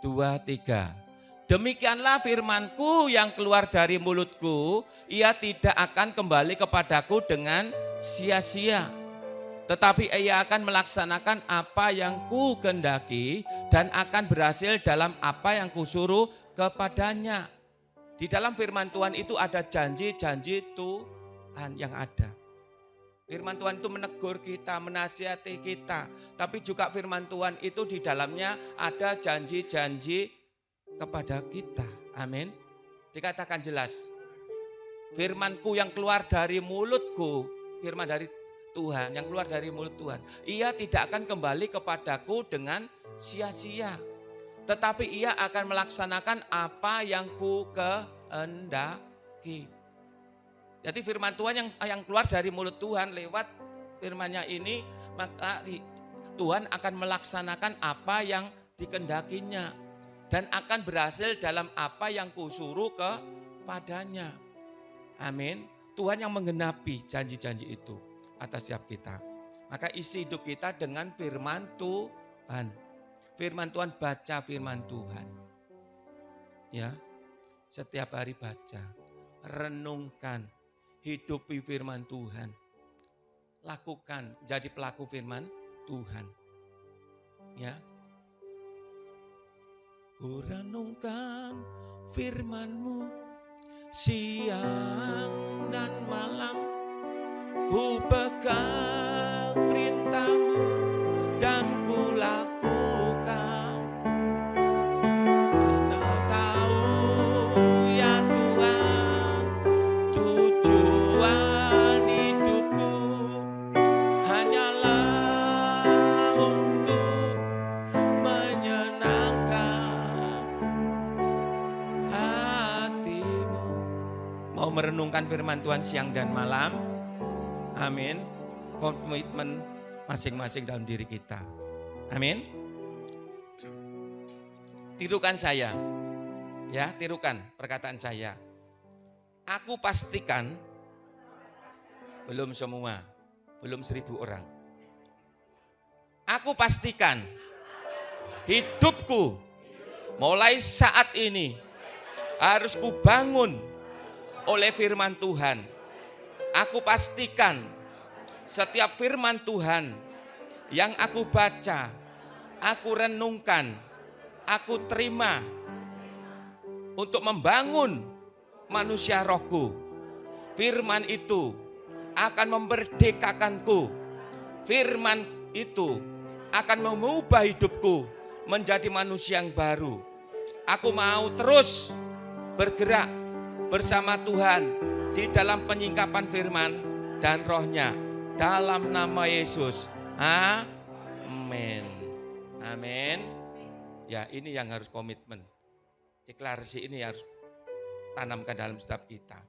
Dua, tiga. Demikianlah firmanku yang keluar dari mulutku, ia tidak akan kembali kepadaku dengan sia-sia. Tetapi ia akan melaksanakan apa yang ku kehendaki dan akan berhasil dalam apa yang kusuruh kepadanya. Di dalam firman Tuhan itu ada janji-janji Tuhan yang ada. Firman Tuhan itu menegur kita, menasihati kita. Tapi juga firman Tuhan itu di dalamnya ada janji-janji kepada kita. Amin. Dikatakan jelas. Firmanku yang keluar dari mulutku, firman dari Tuhan yang keluar dari mulut Tuhan, ia tidak akan kembali kepadaku dengan sia-sia. Tetapi ia akan melaksanakan apa yang ku kehendaki. Jadi firman Tuhan yang keluar dari mulut Tuhan lewat firman-Nya ini, maka Tuhan akan melaksanakan apa yang dikehendakinya dan akan berhasil dalam apa yang kusuruh kepadanya. Amin. Tuhan yang menggenapi janji-janji itu atas setiap kita. Maka isi hidup kita dengan firman Tuhan. Firman Tuhan, baca firman Tuhan. Ya. Setiap hari baca, renungkan, hidupi firman Tuhan. Lakukan, jadi pelaku firman Tuhan. Ya. Ku renungkan firman-Mu siang dan malam, ku pegang perintah-Mu dan ku lakukan. Karena tahu ya Tuhan, tujuan hidupku hanyalah untuk menyenangkan hati-Mu. Mau merenungkan firman Tuhan siang dan malam? Amin. Komitmen masing-masing dalam diri kita. Amin. Tirukan saya. Ya, tirukan perkataan saya. Aku pastikan, belum semua, belum 1000 orang. Aku pastikan hidupku mulai saat ini harus kubangun oleh firman Tuhan. Aku pastikan setiap firman Tuhan yang aku baca, aku renungkan, aku terima untuk membangun manusia rohku. Firman itu akan memerdekakanku. Firman itu akan mengubah hidupku menjadi manusia yang baru. Aku mau terus bergerak bersama Tuhan di dalam penyingkapan firman dan rohnya. Dalam nama Yesus. Amin. Amin. Ya, ini yang harus komitmen. Deklarasi ini harus tanamkan dalam setiap kita.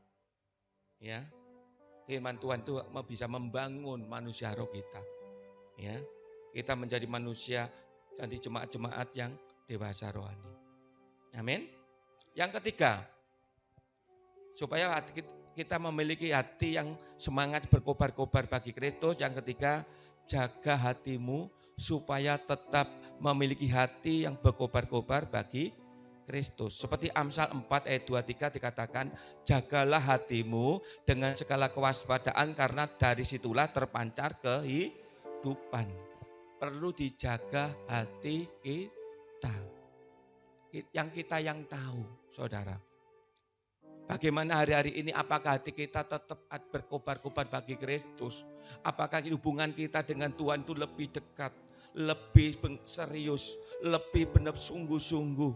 Ya. Firman Tuhan itu bisa membangun manusia roh kita. Ya. Kita menjadi manusia, jadi jemaat-jemaat yang dewasa rohani. Amin. Yang ketiga, supaya kita memiliki hati yang semangat berkobar-kobar bagi Kristus. Yang ketiga, jaga hatimu supaya tetap memiliki hati yang berkobar-kobar bagi Kristus. Seperti Amsal 4 ayat 23 dikatakan, jagalah hatimu dengan segala kewaspadaan karena dari situlah terpancar kehidupan. Perlu dijaga hati kita. Yang kita yang tahu, saudara. Bagaimana hari-hari ini, apakah hati kita tetap berkobar-kobar bagi Kristus? Apakah hubungan kita dengan Tuhan itu lebih dekat, lebih serius, lebih benar sungguh-sungguh,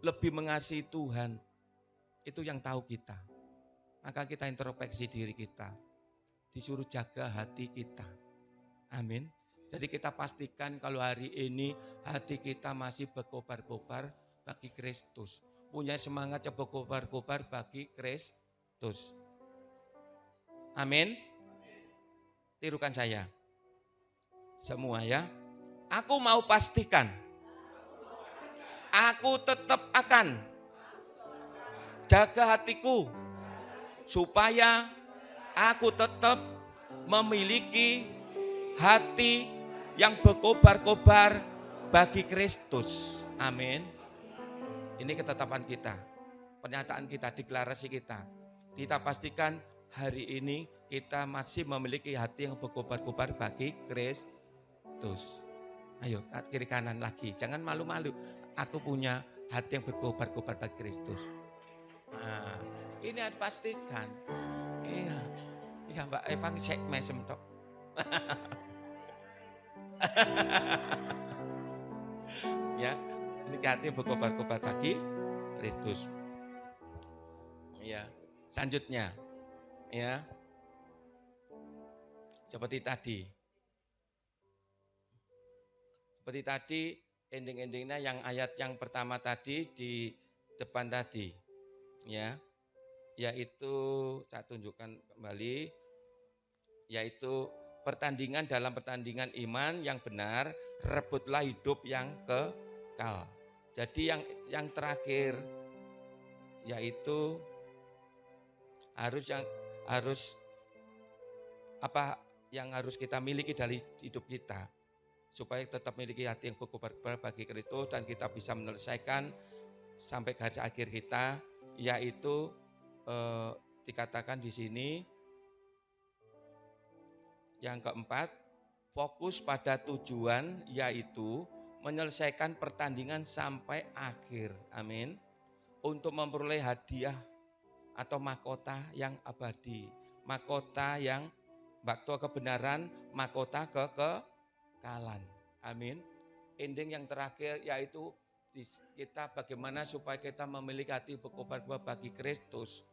lebih mengasihi Tuhan? Itu yang tahu kita. Maka kita introspeksi diri kita. Disuruh jaga hati kita. Amin. Jadi kita pastikan kalau hari ini hati kita masih berkobar-kobar bagi Kristus. punya semangat yang berkobar-kobar bagi Kristus. Amin. Tirukan saya. Semua ya. Aku mau pastikan. Aku tetap akan jaga hatiku supaya aku tetap memiliki hati yang berkobar-kobar bagi Kristus. Amin. Ini ketetapan kita, pernyataan kita, deklarasi kita. Kita pastikan hari ini kita masih memiliki hati yang berkobar-kobar bagi Kristus. Ayo kiri kanan lagi, jangan malu-malu. Aku punya hati yang berkobar-kobar bagi Kristus. Nah, ini harus pastikan. Iya, iya Mbak Eva cek mesem tok. Ya, ini hati yang berkobar-kobar bagi Kristus. Ya, selanjutnya, ya, seperti tadi, ending-endingnya yang ayat yang pertama tadi di depan tadi, ya, yaitu saya tunjukkan kembali, yaitu dalam pertandingan iman yang benar, rebutlah hidup yang kekal. Jadi yang terakhir yaitu yang harus kita miliki dari hidup kita supaya tetap memiliki hati yang berkobar-kobar bagi Kristus dan kita bisa menyelesaikan sampai garis akhir kita, yaitu dikatakan di sini yang keempat, fokus pada tujuan, yaitu menyelesaikan pertandingan sampai akhir. Amin. Untuk memperoleh hadiah atau mahkota yang abadi, mahkota yang bakto kebenaran, mahkota kekekalan. Amin. Ending yang terakhir yaitu kita bagaimana supaya kita memiliki hati berkobar-kobar bagi Kristus.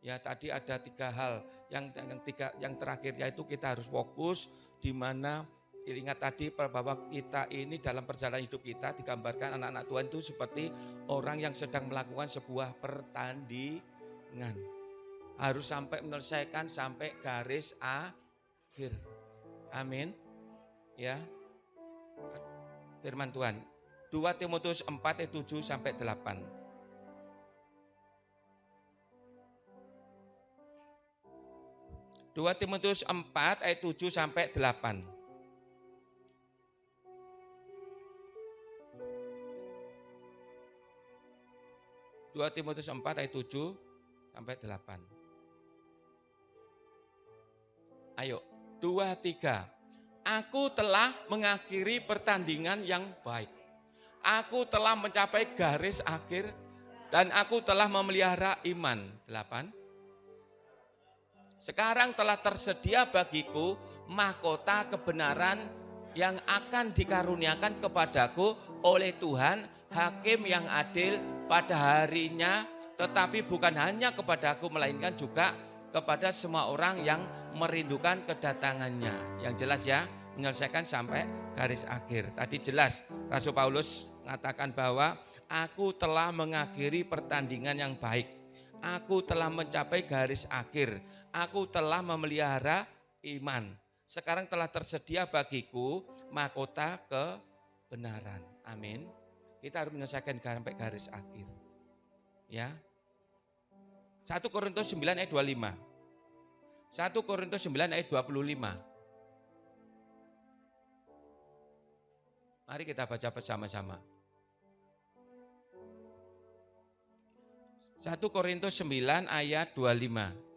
Ya, tadi ada 3 hal. Yang terakhir yaitu kita harus fokus, di mana ingat tadi bahwa kita ini dalam perjalanan hidup kita digambarkan anak-anak Tuhan itu seperti orang yang sedang melakukan sebuah pertandingan. Harus sampai menyelesaikan sampai garis akhir. Amin. Ya. Firman Tuhan. 2 Timotius 4 ayat 7 sampai 8. 2 Timotius 4 ayat 7 sampai 8. 2 Timotius 4 ayat 7 sampai 8. Ayo, 2, 3. Aku telah mengakhiri pertandingan yang baik. Aku telah mencapai garis akhir dan aku telah memelihara iman. 8. Sekarang telah tersedia bagiku mahkota kebenaran yang akan dikaruniakan kepadaku oleh Tuhan, Hakim yang adil pada harinya, tetapi bukan hanya kepadaku melainkan juga kepada semua orang yang merindukan kedatangannya. Yang jelas ya, menyelesaikan sampai garis akhir. Tadi jelas Rasul Paulus mengatakan bahwa aku telah mengakhiri pertandingan yang baik. Aku telah mencapai garis akhir. Aku telah memelihara iman. Sekarang telah tersedia bagiku mahkota kebenaran. Amin. Kita harus menyelesaikan sampai garis akhir. Ya. 1 Korintus 9 ayat 25. 1 Korintus 9 ayat 25. Mari kita baca bersama-sama. 1 Korintus 9 ayat 25.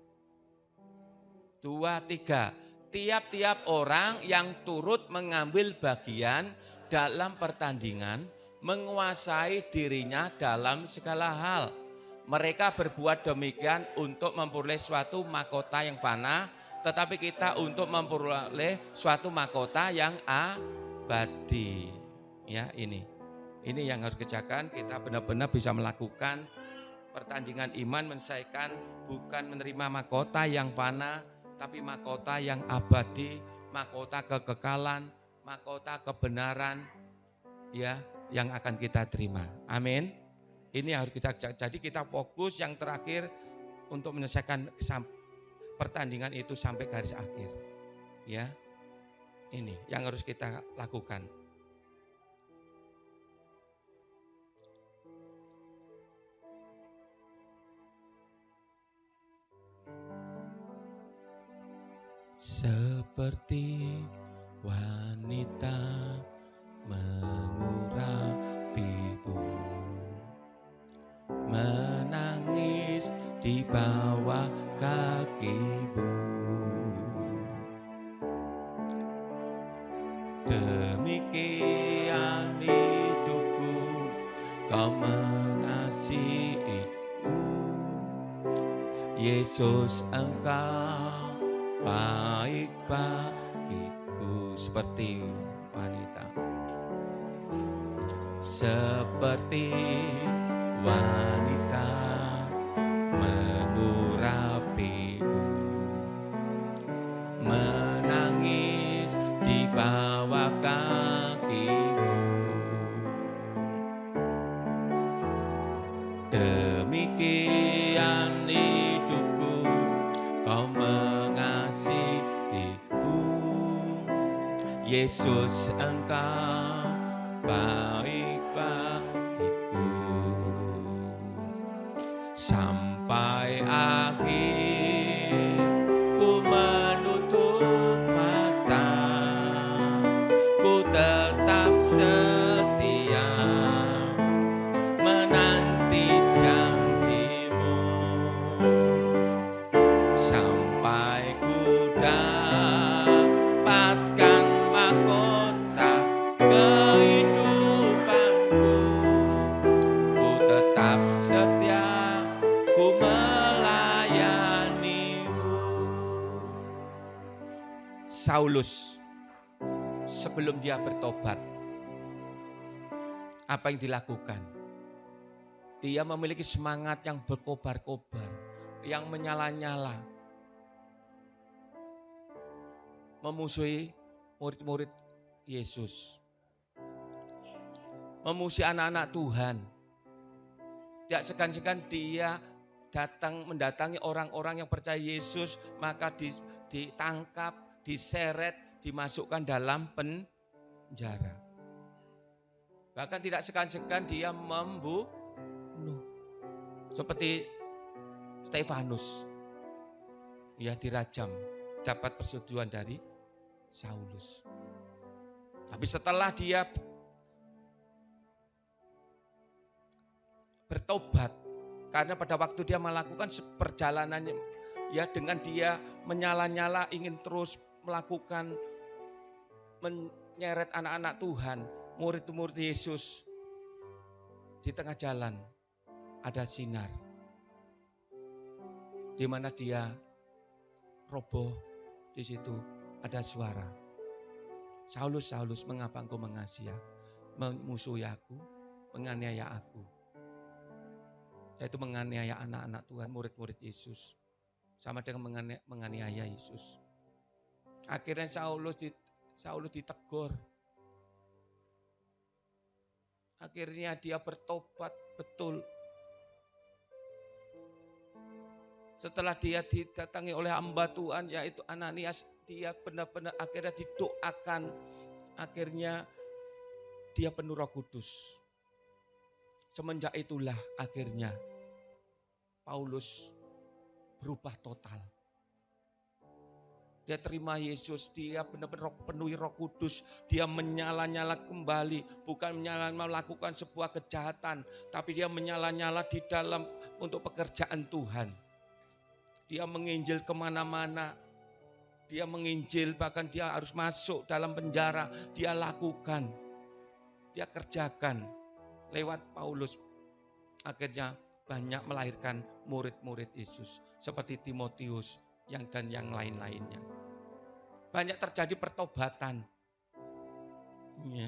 2, 3. Tiap-tiap orang yang turut mengambil bagian dalam pertandingan menguasai dirinya dalam segala hal. Mereka berbuat demikian untuk memperoleh suatu mahkota yang fana, tetapi kita untuk memperoleh suatu mahkota yang abadi. Ya, ini yang harus kerjakan. Kita benar-benar bisa melakukan pertandingan iman, menyelesaikan bukan menerima mahkota yang fana, tapi mahkota yang abadi, mahkota kekekalan, mahkota kebenaran, ya, yang akan kita terima. Amin. Ini harus kita, jadi kita fokus yang terakhir untuk menyelesaikan pertandingan itu sampai garis akhir. Ya, ini yang harus kita lakukan. Seperti wanita mengurapi menangis di bawah kaki-Mu. Demikian hidupku, Kau mengasihiku. Yesus, Engkau baik bagiku. Seperti wanita, seperti wanita mengurapi-Mu, menangis di bawah kaki-Mu. Demikian hidupku, Kau mengasihiku. Yesus, Engkau baik bagiku. Sampai akhir ku menutup mata, ku tetap setia menanti janji-Mu. Sampai ku dapatkan mahkota kehidupanku, ku tetap setia, ku melayani-Mu. Saulus sebelum dia bertobat, apa yang dilakukan? Dia memiliki semangat yang berkobar-kobar, yang menyala-nyala, memusuhi murid-murid Yesus, memusuhi anak-anak Tuhan. Tidak segan-segan dia mendatangi orang-orang yang percaya Yesus, maka ditangkap, diseret, dimasukkan dalam penjara. Bahkan tidak segan-segan dia membunuh. Seperti Stefanus, ya dirajam, dapat persetujuan dari Saulus. Tapi setelah dia bertobat, karena pada waktu dia melakukan perjalanannya, ya dengan dia menyala-nyala ingin terus melakukan, menyeret anak-anak Tuhan, murid-murid Yesus, di tengah jalan ada sinar, di mana dia roboh. Di situ ada suara, Saulus, Saulus, mengapa engkau memusuhi aku, menganiaya aku? Yaitu menganiaya anak-anak Tuhan, murid-murid Yesus, sama dengan menganiaya Yesus. Akhirnya Saulus ditegur. Akhirnya dia bertobat betul. Setelah dia didatangi oleh hamba Tuhan, yaitu Ananias, dia benar-benar akhirnya didoakan. Akhirnya dia penuh Roh Kudus. Semenjak itulah akhirnya Paulus berubah total. Dia terima Yesus, dia benar-benar penuhi Roh Kudus. Dia menyala-nyala kembali, bukan melakukan sebuah kejahatan, tapi dia menyala-nyala di dalam untuk pekerjaan Tuhan. Dia menginjil kemana-mana, dia menginjil, bahkan dia harus masuk dalam penjara, dia lakukan, dia kerjakan lewat Paulus. Akhirnya banyak melahirkan murid-murid Yesus seperti Timotius dan yang lain-lainnya. Banyak terjadi pertobatan. Ya.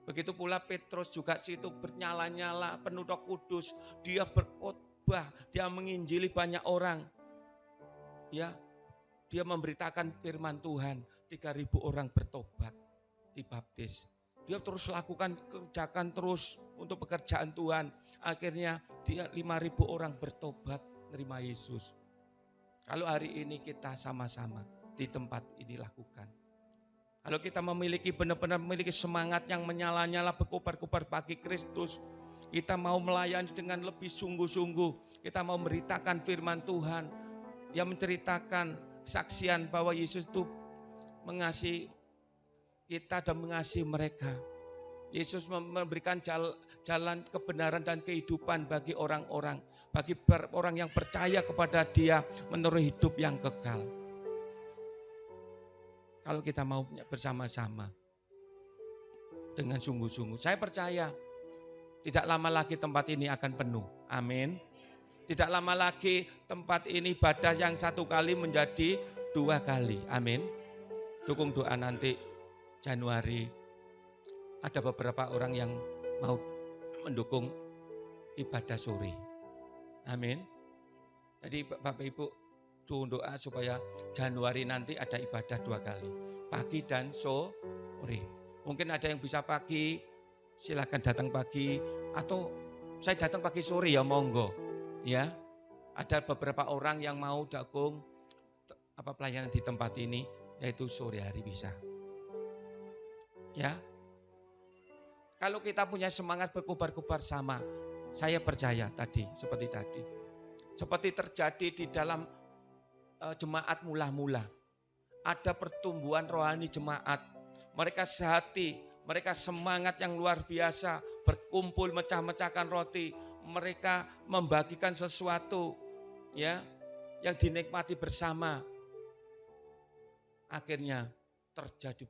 Begitu pula Petrus juga situ bernyala-nyala, penuh Roh Kudus, dia berkhotbah, dia menginjili banyak orang. Ya, dia memberitakan firman Tuhan, 3.000 orang bertobat, dibaptis. Dia terus lakukan, kerjakan terus untuk pekerjaan Tuhan. Akhirnya dia 5.000 orang bertobat menerima Yesus. Kalau hari ini kita sama-sama di tempat ini lakukan. Kalau kita memiliki benar-benar memiliki semangat yang menyala-nyala berkobar-kobar bagi Kristus. Kita mau melayani dengan lebih sungguh-sungguh. Kita mau memberitakan firman Tuhan. Yang menceritakan kesaksian bahwa Yesus itu mengasihi kita dan mengasihi mereka. Yesus memberikan jalan kebenaran dan kehidupan bagi orang-orang. Bagi orang yang percaya kepada Dia menurut hidup yang kekal. Kalau kita mau bersama-sama dengan sungguh-sungguh. Saya percaya tidak lama lagi tempat ini akan penuh. Amin. Tidak lama lagi tempat ini ibadah yang 1 kali menjadi 2 kali. Amin. Dukung doa nanti Januari. Ada beberapa orang yang mau mendukung ibadah sore. Amin. Jadi Bapak Ibu doa supaya Januari nanti ada ibadah 2 kali. Pagi dan sore. Mungkin ada yang bisa pagi, silakan datang pagi. Atau saya datang pagi sore ya monggo. Ya, ada beberapa orang yang mau dukung pelayanan di tempat ini, yaitu sore hari bisa. Ya, kalau kita punya semangat berkobar-kobar sama, saya percaya seperti terjadi di dalam jemaat mula-mula. Ada pertumbuhan rohani jemaat. Mereka sehati, mereka semangat yang luar biasa, berkumpul mecah-mecahkan roti. Mereka membagikan sesuatu ya yang dinikmati bersama. Akhirnya terjadi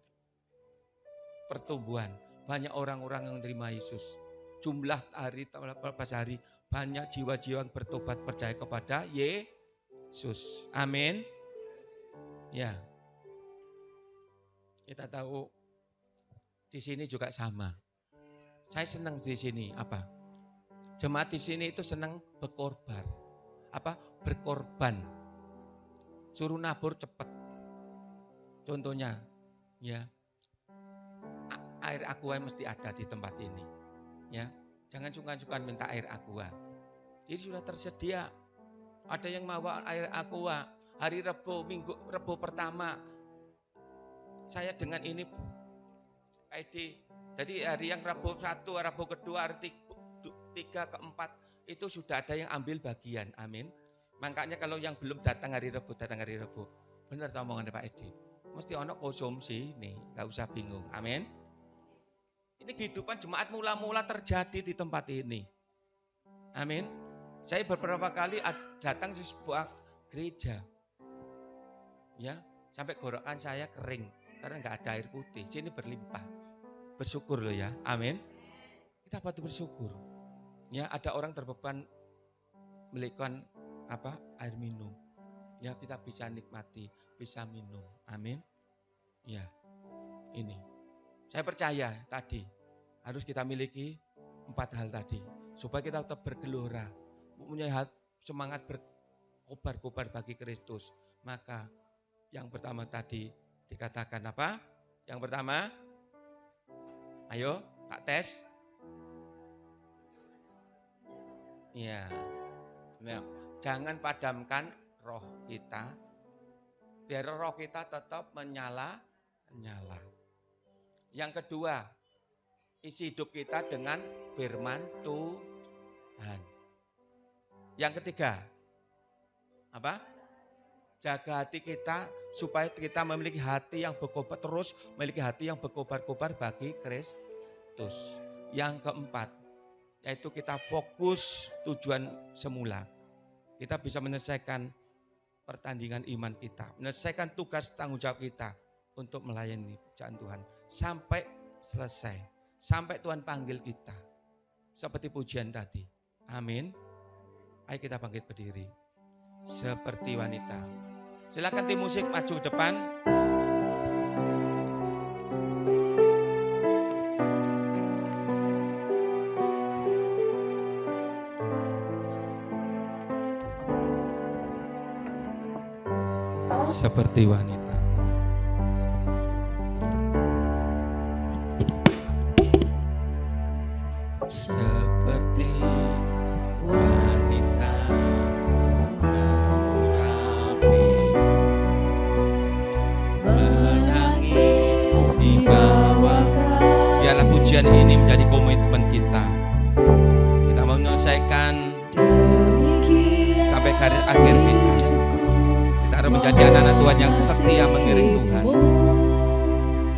pertumbuhan. Banyak orang-orang yang menerima Yesus. Jumlah hari banyak jiwa-jiwa yang bertobat percaya kepada Yesus. Amin. Ya. Kita tahu di sini juga sama. Saya senang di sini jemaat di sini itu senang berkorban. Berkorban. Suruh nabur cepat. Contohnya, ya, air aqua mesti ada di tempat ini. Ya, jangan sungkan-sungkan minta air aqua. Jadi sudah tersedia. Ada yang mau air aqua hari Rebo pertama. Saya dengan ini jadi hari yang Rabu 1, Rabu kedua, hari 3, keempat itu sudah ada yang ambil bagian. Amin. Makanya kalau yang belum datang hari Rebo. Benar omongan Pak Edi. Mesti ono konsumsi nih, gak usah bingung. Amin. Ini kehidupan jemaat mula-mula terjadi di tempat ini. Amin. Saya beberapa kali datang di sebuah gereja. Ya, sampai gorokan saya kering karena nggak ada air putih. Sini berlimpah. Bersyukur loh ya. Amin. Kita patut bersyukur. Ya, ada orang terbeban melakukan air minum. Ya, kita bisa nikmati, bisa minum. Amin. Ya. Ini. Saya percaya tadi harus kita miliki 4 hal tadi supaya kita tetap bergelora, mempunyai semangat berkobar-kobar bagi Kristus. Maka yang pertama tadi dikatakan apa? Yang pertama, ayo tak tes. Ya, nah, jangan padamkan roh kita, biar roh kita tetap menyala-nyala. Yang kedua, isi hidup kita dengan firman Tuhan. Yang ketiga, jaga hati kita supaya kita memiliki hati yang berkobar terus, memiliki hati yang berkobar-kobar bagi Kristus. Yang keempat, yaitu kita fokus tujuan semula. Kita bisa menyelesaikan pertandingan iman kita, menyelesaikan tugas tanggung jawab kita untuk melayani pekerjaan Tuhan sampai selesai, sampai Tuhan panggil kita. Seperti pujian tadi. Amin. Ayo kita bangkit berdiri seperti wanita. Silakan tim musik maju depan. Seperti wanita. seperti wanita merapi, menangis di bawah. Biarlah pujian ini menjadi komitmen kita. Kita mau menyelesaikan sampai garis akhir kita. Kita harus menjadi anak-anak Tuhan yang setia mengiring Tuhan,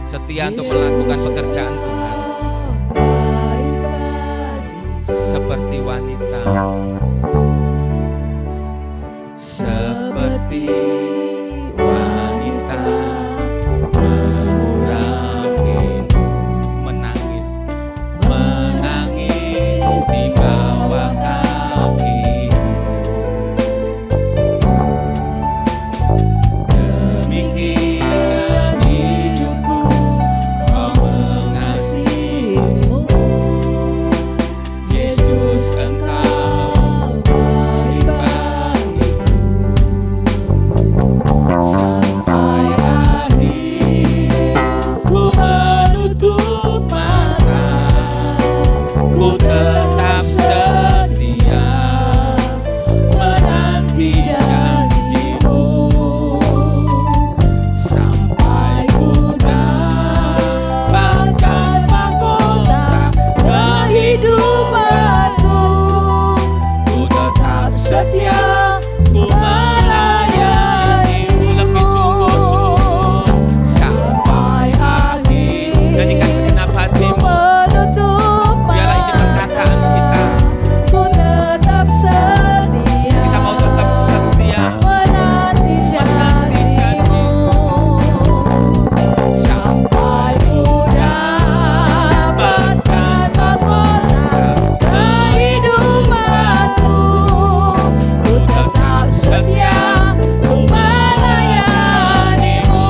setia untuk melakukan pekerjaan Tuhan, seperti wanita, seperti wanita merapi, menangis, menangis di bawah kaki. Demikian hidupku, kau mengasihimu, Yesus, engkau baik bagiku. Sampai akhir ku menutup mata, ku tetap setia menanti janjimu. Sampai ku dapatkan mahkota kehidupanku, ku tetap setia, ku melayanimu lebih sungguh-sungguh sampai akhir. Nyanyikan segenap hatimu. Biarlah ini perkataan kita. Kita mau tetap setia menanti janjimu. Sampai ku dapatkan mahkota kehidupanku, ku tetap setia, ku melayanimu.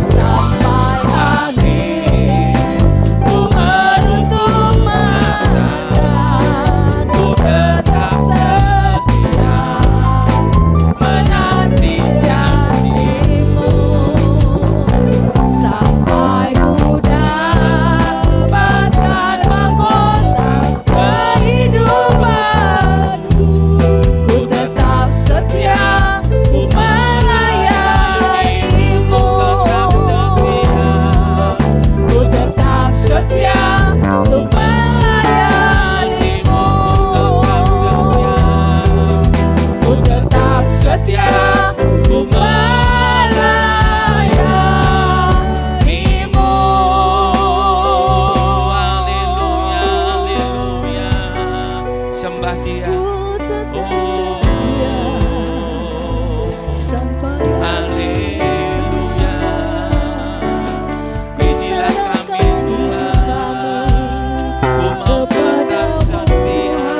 Sampai akhir, ku menutup mata, ku tetap setia menanti janjimu. Sampai ku dapatkan mahkota kehidupanku, ku tetap setia, ku melayanimu. Ku tetap setia, ku melayanimu. Ku tetap setia, ku melayanimu. Haleluya, haleluya. Sembah Dia. Ku tetap setia sampai Haleluya. Inilah kami Tuhan, ku mau tetap setia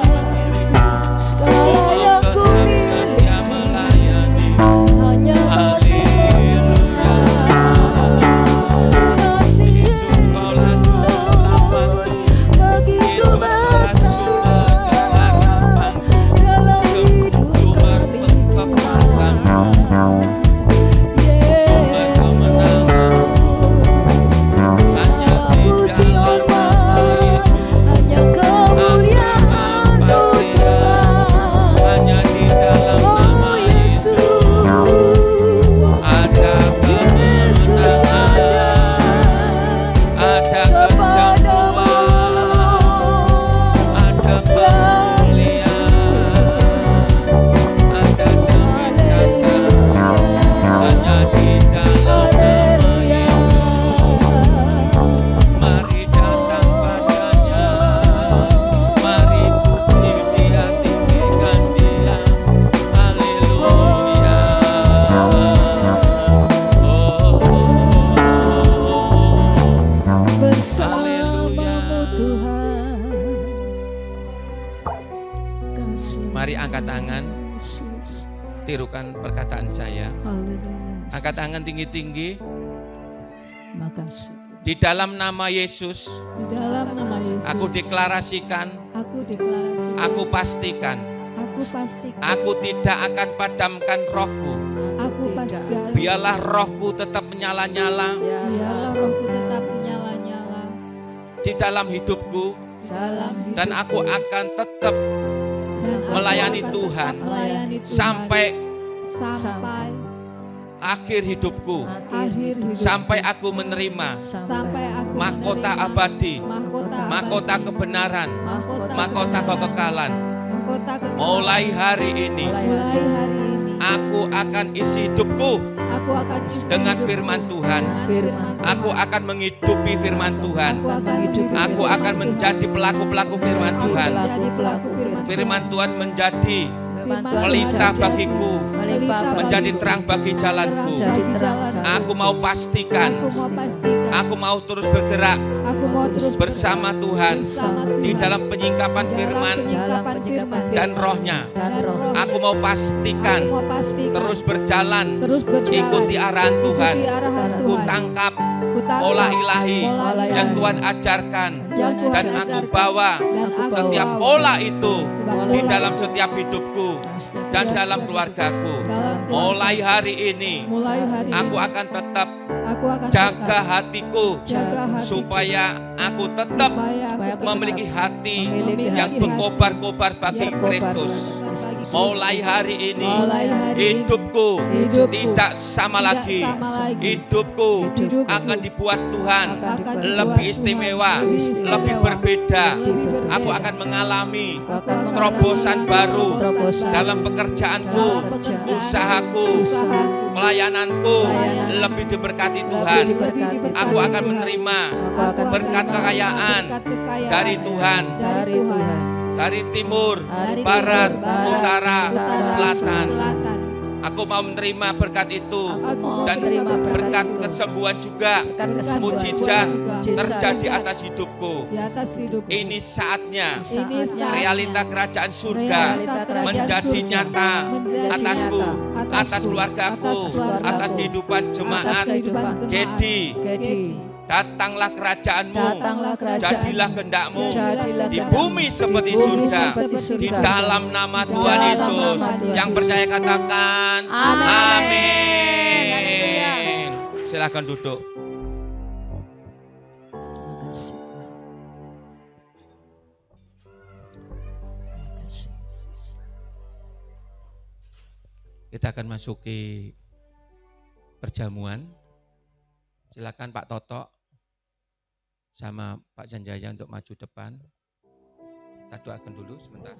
mengiringmu, segala yang ku setia miliki melayanimu. hanya Haleluya. kasih Yesus, Kau selamat. begitu Yesus, Kau besar harapan, dalam hidup sumber kami. kekuatanmu, sumber kemenangan. Hanya di dalam nama Yesus, Hanya kemuliaan Tuhan, hanya di dalam oh nama Yesus Yesus, ada Yesus saja kemenangan, ada kepadamu, kesembuhan, ada kemuliaan, ada damai sejahtera. Hanya di dalam nama Yesus, mari datang padanya, mari puji Dia, tinggikan Dia. Haleluya. bersamamu Tuhan. Kasih Mari angkat tangan, Yesus. tirukan perkataan saya. Haleluya. Angkat tangan tinggi-tinggi. Makasih. Di dalam nama Yesus, Di dalam nama Yesus, aku deklarasikan, aku deklarasikan, aku pastikan, aku pastikan, aku tidak akan padamkan rohku. aku pastikan, Biarlah rohku tetap menyala-nyala biarlah rohku tetap menyala-nyala di dalam hidupku, dalam dan aku akan tetap dan aku melayani akan Tuhan tetap melayani Tuhan sampai sampai akhir hidupku, akhir hidup, sampai aku menerima sampai aku mahkota menerima abadi, mahkota mahkota kebenaran, mahkota kebenaran, kekekalan. mahkota kekekalan. Mulai hari ini Mulai hari ini aku akan isi hidupku aku akan isi dengan hidupku firman Tuhan. dengan Firman Tuhan. Aku akan menghidupi firman Tuhan. Aku akan menghidupi Aku firman akan Tuhan. menjadi pelaku-pelaku firman Menjadi Tuhan. Pelaku firman Firman Tuhan menjadi Firman Tuhan pelita menjadi bagiku, melimpah menjadi bagiku, terang bagi jalanku. menjadi terang jalanku. Aku mau pastikan, Aku mau pastikan, aku mau terus bergerak aku mau terus bersama Tuhan bersama di Tuhan. dalam penyingkapan firman dalam penyikapan dan firman rohnya. dan roh. Aku mau pastikan Aku mau pastikan terus berjalan, terus berjalan, ikuti arahan Tuhan. ikuti arahan Ku Tuhan. tangkap Ku tangkap pola ilahi pola yang ilahi Tuhan ajarkan, yang Tuhan dan aku ajarkan. bawa Dan aku setiap bawa pola itu setiap di pola dalam setiap hidupku dan dalam keluargaku. dalam Mulai hari ini mulai hari aku ini, akan tetap aku akan jaga tetap hatiku jaga hatiku, supaya aku tetap supaya aku tetap memiliki hati memiliki yang hati berkobar-kobar bagi yang Kristus. berkobar-kobar. Mulai hari ini Mulai hari ini, hidupku hidupku tidak sama tidak lagi. sama lagi. Hidupku Hidupku akan dibuat Tuhan akan dibuat lebih Tuhan istimewa, lebih istimewa, lebih berbeda. lebih berbeda. Aku akan mengalami akan terobosan baru terobosan dalam pekerjaanku, dalam pekerjaan, usahaku, usahaku, pelayananku pelayanan, lebih diberkati lebih Tuhan. diberkati Aku Tuhan. akan menerima Aku akan berkat menerima kekayaan berkat kekayaan dari Tuhan, dari Tuhan, dari timur, dari barat, timur, barat, utara, utara, selatan. selatan. Aku mau menerima berkat itu Aku mau dan menerima berkat itu. kesembuhan juga Berkat kesembuhan mujizat juga, terjadi mujizat atas hidupku. di atas hidupku. Ini saatnya Saatnya realita kerajaan surga realita kerajaan menjadi surga nyata menjadi atasku, nyata, atas keluargaku, atas keluargaku, atas kehidupan atas jemaat. kehidupan Jadi Jadi datanglah kerajaanmu, datanglah kerajaan, jadilah kehendakmu jadilah di kehendak-Mu, bumi seperti di bumi surga. seperti surga. Di dalam nama Di Tuhan dalam Yesus. nama Tuhan Yang Yesus. percaya katakan Amin. amin. Silakan duduk. Terima kasih Tuhan. Terima kasih Yesus. Kita akan masuki perjamuan. Silakan Pak Toto sama Pak Janjaya untuk maju depan. Kita doakan dulu sebentar.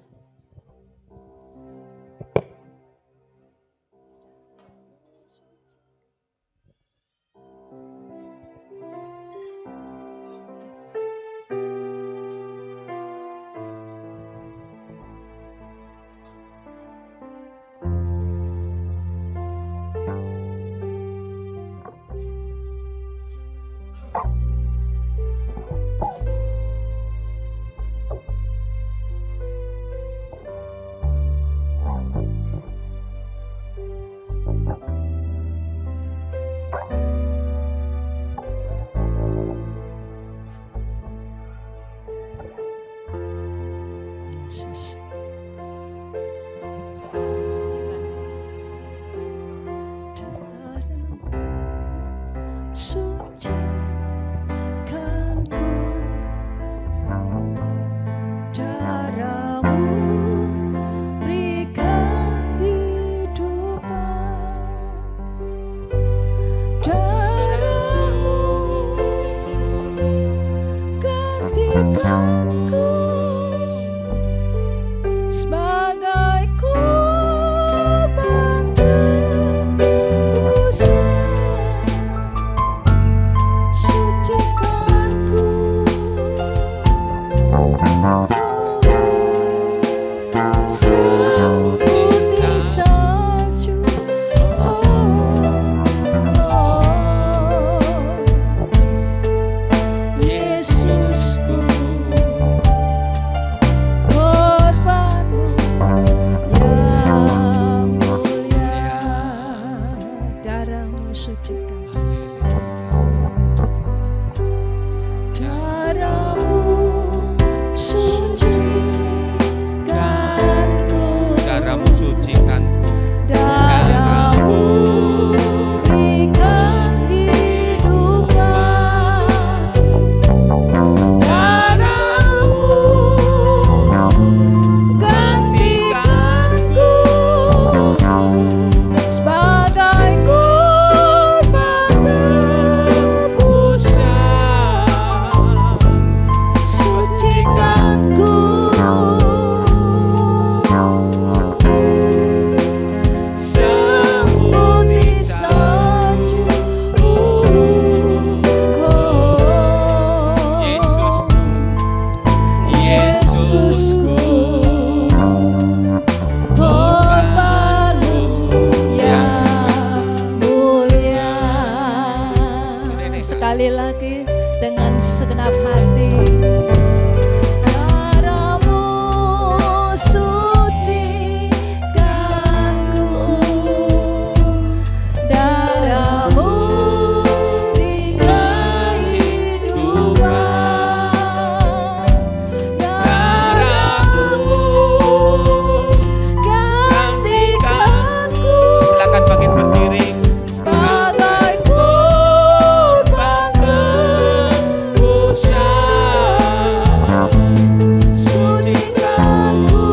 Yesus. Sucikanku, darahmu beri kehidupan, darahmu gantikanku sebagai korban tebus. Sucikanku, seperti salju. Yesusku, korbanmu yang mulia, darahmu sucikan, darahmu sucikanku, Darahmu sucikanku. darahmu beri kehidupan, hati. Darahmu sucikanku, darahmu berikan kehidupan, darahmu gantikanku. Silakan bangkit berdiri. Sebagai korban tebusan, sucikanku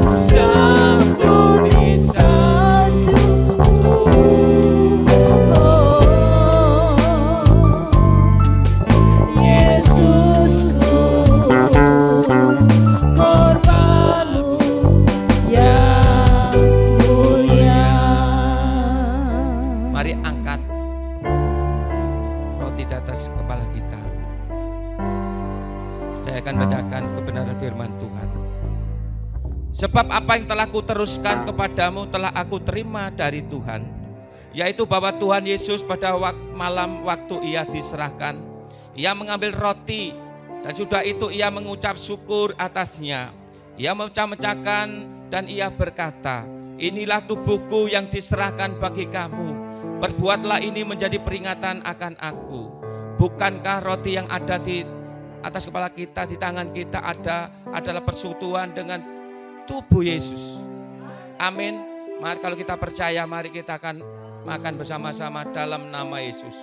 seperti salju. Oh, Yesusku, korbanmu yang mulia. Mari angkat roti di atas kepala kita. Saya akan bacakan kebenaran firman Tuhan. Sebab apa yang telah kuteruskan kepadamu telah aku terima dari Tuhan, yaitu bahwa Tuhan Yesus pada malam waktu ia diserahkan, ia mengambil roti dan sudah itu ia mengucap syukur atasnya. Ia memecah-mecahkan dan ia berkata, inilah tubuhku yang diserahkan bagi kamu. Perbuatlah ini menjadi peringatan akan aku. Bukankah roti yang ada di atas kepala kita, di tangan kita adalah persekutuan dengan tubuh Yesus. Amin. Mari kalau kita percaya, mari kita akan makan bersama-sama dalam nama Yesus.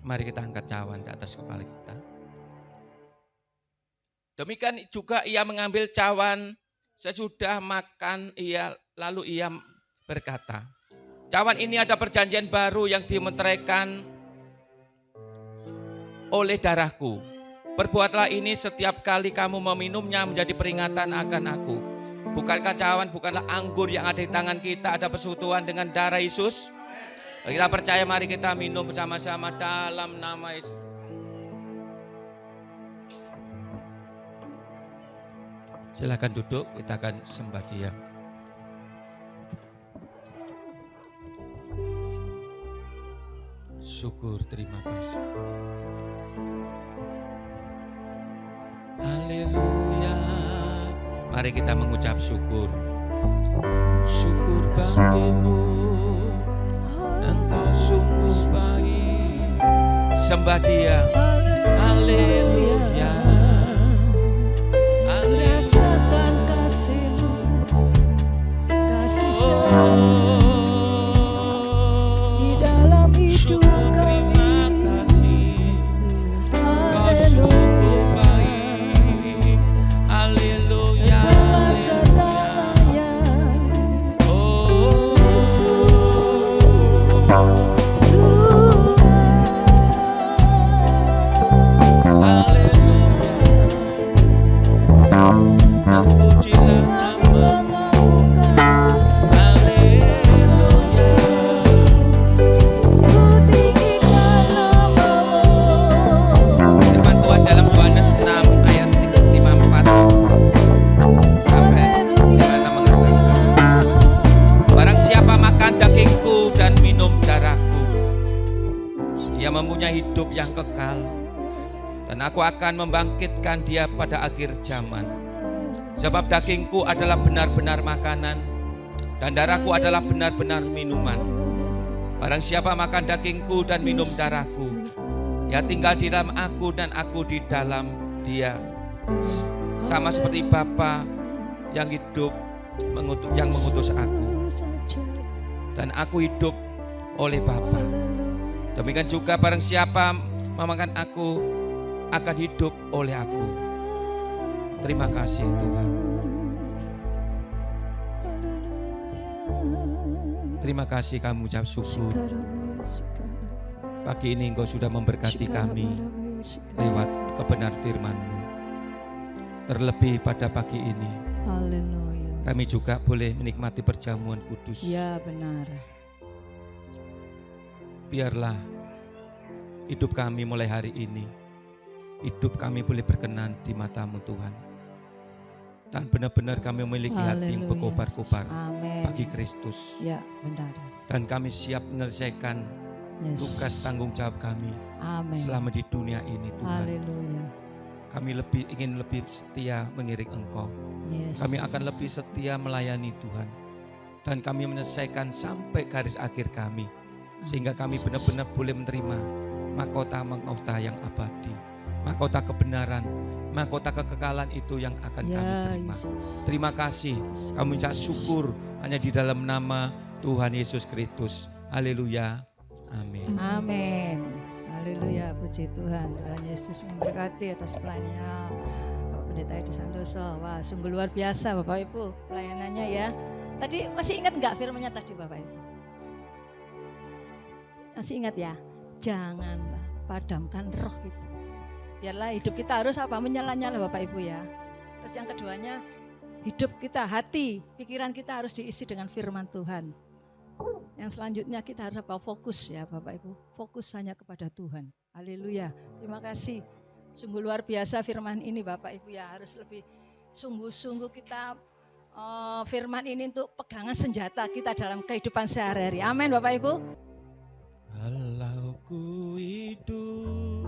Mari kita angkat cawan di atas kepala kita. Demikian juga ia mengambil cawan sesudah makan, lalu ia berkata, cawan ini ada perjanjian baru yang dimeteraikan oleh darahku. Perbuatlah ini setiap kali kamu meminumnya menjadi peringatan akan aku. Bukankah cawan, bukanlah anggur yang ada di tangan kita ada persekutuan dengan darah Yesus? Kita percaya, mari kita minum bersama-sama dalam nama Yesus. Silakan duduk, kita akan sembah Dia. Syukur, terima kasih. Haleluya. Mari kita mengucap syukur. Syukur bagimu, Engkau sungguh baik. Sembah Dia. Haleluya. Rasakan kasih-Mu, kasih selalu di dalam hidup kami. Haleluya. Engkaulah segalanya, mempunyai hidup yang kekal, dan aku akan membangkitkan dia pada akhir zaman. Sebab dagingku adalah benar-benar makanan, dan darahku adalah benar-benar minuman. Barang siapa makan dagingku dan minum darahku, ia tinggal di dalam aku dan aku di dalam dia. Sama seperti Bapa yang hidup yang mengutus aku, dan aku hidup oleh Bapa. Demikian juga barang siapa memakan aku akan hidup oleh aku. Terima kasih Tuhan. Terima kasih, kami ucap syukur. Pagi ini Engkau sudah memberkati kami lewat kebenar firman-Mu. Terlebih pada pagi ini, kami juga boleh menikmati perjamuan kudus. Ya benar. Biarlah hidup kami mulai hari ini, hidup kami boleh berkenan di mata-Mu Tuhan. Dan benar-benar kami memiliki hati yang Haleluya, berkobar-kobar Amin. bagi Kristus. Ya benar. Dan kami siap menyelesaikan Yes. tugas tanggung jawab kami Amin. selama di dunia ini Tuhan. Haleluya. Kami ingin lebih setia mengiring Engkau. Yes. Kami akan lebih setia melayani Tuhan. Dan kami menyelesaikan sampai garis akhir kami. Sehingga kami benar-benar boleh menerima mahkota-mahkota yang abadi. Mahkota kebenaran, mahkota kekekalan itu yang akan Ya, kami terima. Yesus. Terima kasih. Kami ucap syukur hanya di dalam nama Tuhan Yesus Kristus. Haleluya. Amin. Amin. Haleluya, puji Tuhan. Tuhan Yesus memberkati atas pelayanannya Bapak Pendeta Edi Santoso. Wah, sungguh luar biasa Bapak Ibu pelayanannya ya. Tadi masih ingat enggak firman-Nya tadi Bapak Ibu? Masih ingat ya? Janganlah padamkan roh kita. Biarlah hidup kita harus apa? Menyala-nyala Bapak Ibu ya. Terus yang keduanya, hidup kita, hati, pikiran kita harus diisi dengan firman Tuhan. Yang selanjutnya kita harus apa? Fokus ya Bapak Ibu. Fokus hanya kepada Tuhan. Haleluya. Terima kasih. Sungguh luar biasa firman ini Bapak Ibu ya. Harus lebih sungguh-sungguh kita firman ini untuk pegangan senjata kita dalam kehidupan sehari-hari. Amin Bapak Ibu. Kalau ku hidup,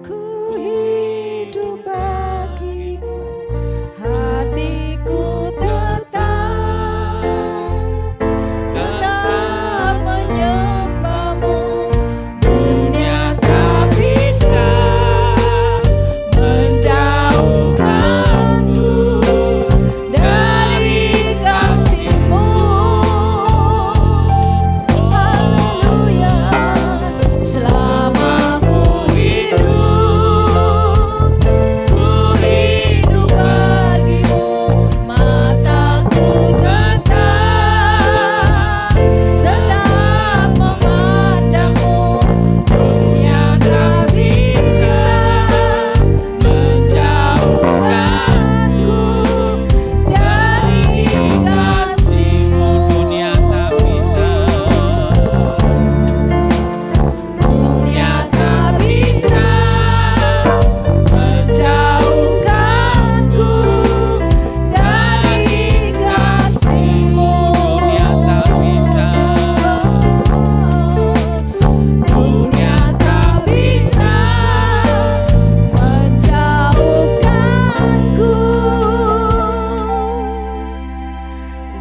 Ku hidup bagimu, hatiku tetap menyembahmu. Dunia tak bisa menjauhkanku dari kasih-Mu. Haleluya. Selama ku hidup bagimu, mataku tetap memandangmu. Dunia tak bisa menjauhkanku dari kasih-Mu. dunia tak bisa. Dunia tak bisa menjauhkanku dari kasih-Mu. Dunia tak bisa. Dunia tak bisa menjauhkanku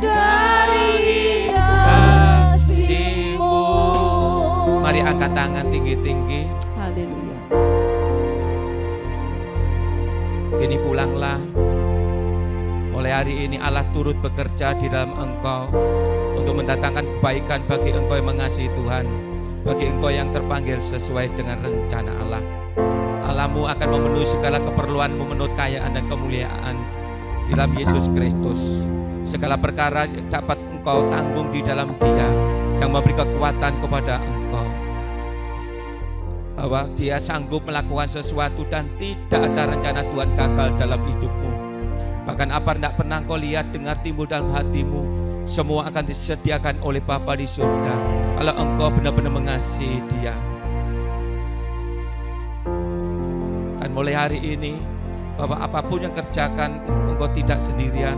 dari kasih-Mu. Mari angkat tangan tinggi-tinggi. Haleluya. Kini pulanglah. Mulai hari ini Allah turut bekerja di dalam engkau untuk mendatangkan kebaikan bagi engkau yang mengasihi Tuhan, bagi engkau yang terpanggil sesuai dengan rencana Allah. Allahmu akan memenuhi segala keperluanmu menurut kekayaan dan kemuliaan di dalam Yesus Kristus. Segala perkara dapat engkau tanggung di dalam Dia yang memberi kekuatan kepada engkau. Bahwa Dia sanggup melakukan sesuatu dan tidak ada rencana Tuhan gagal dalam hidupmu. Bahkan apa yang tidak pernah kau lihat, dengar, timbul dalam hatimu, semua akan disediakan oleh Bapa di surga kalau engkau benar-benar mengasihi Dia. Dan mulai hari ini, Bapak, apapun yang kerjakan, engkau tidak sendirian.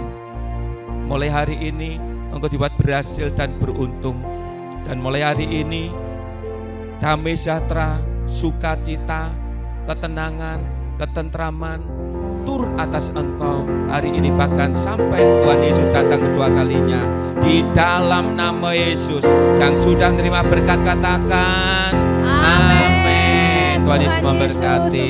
Mulai hari ini engkau dibuat berhasil dan beruntung. Dan mulai hari ini damai sejahtera, sukacita, ketenangan, ketentraman turun atas engkau hari ini, bahkan sampai Tuhan Yesus datang kedua kalinya. Di dalam nama Yesus, yang sudah menerima berkat katakan amin. Tuhan Yesus memberkati.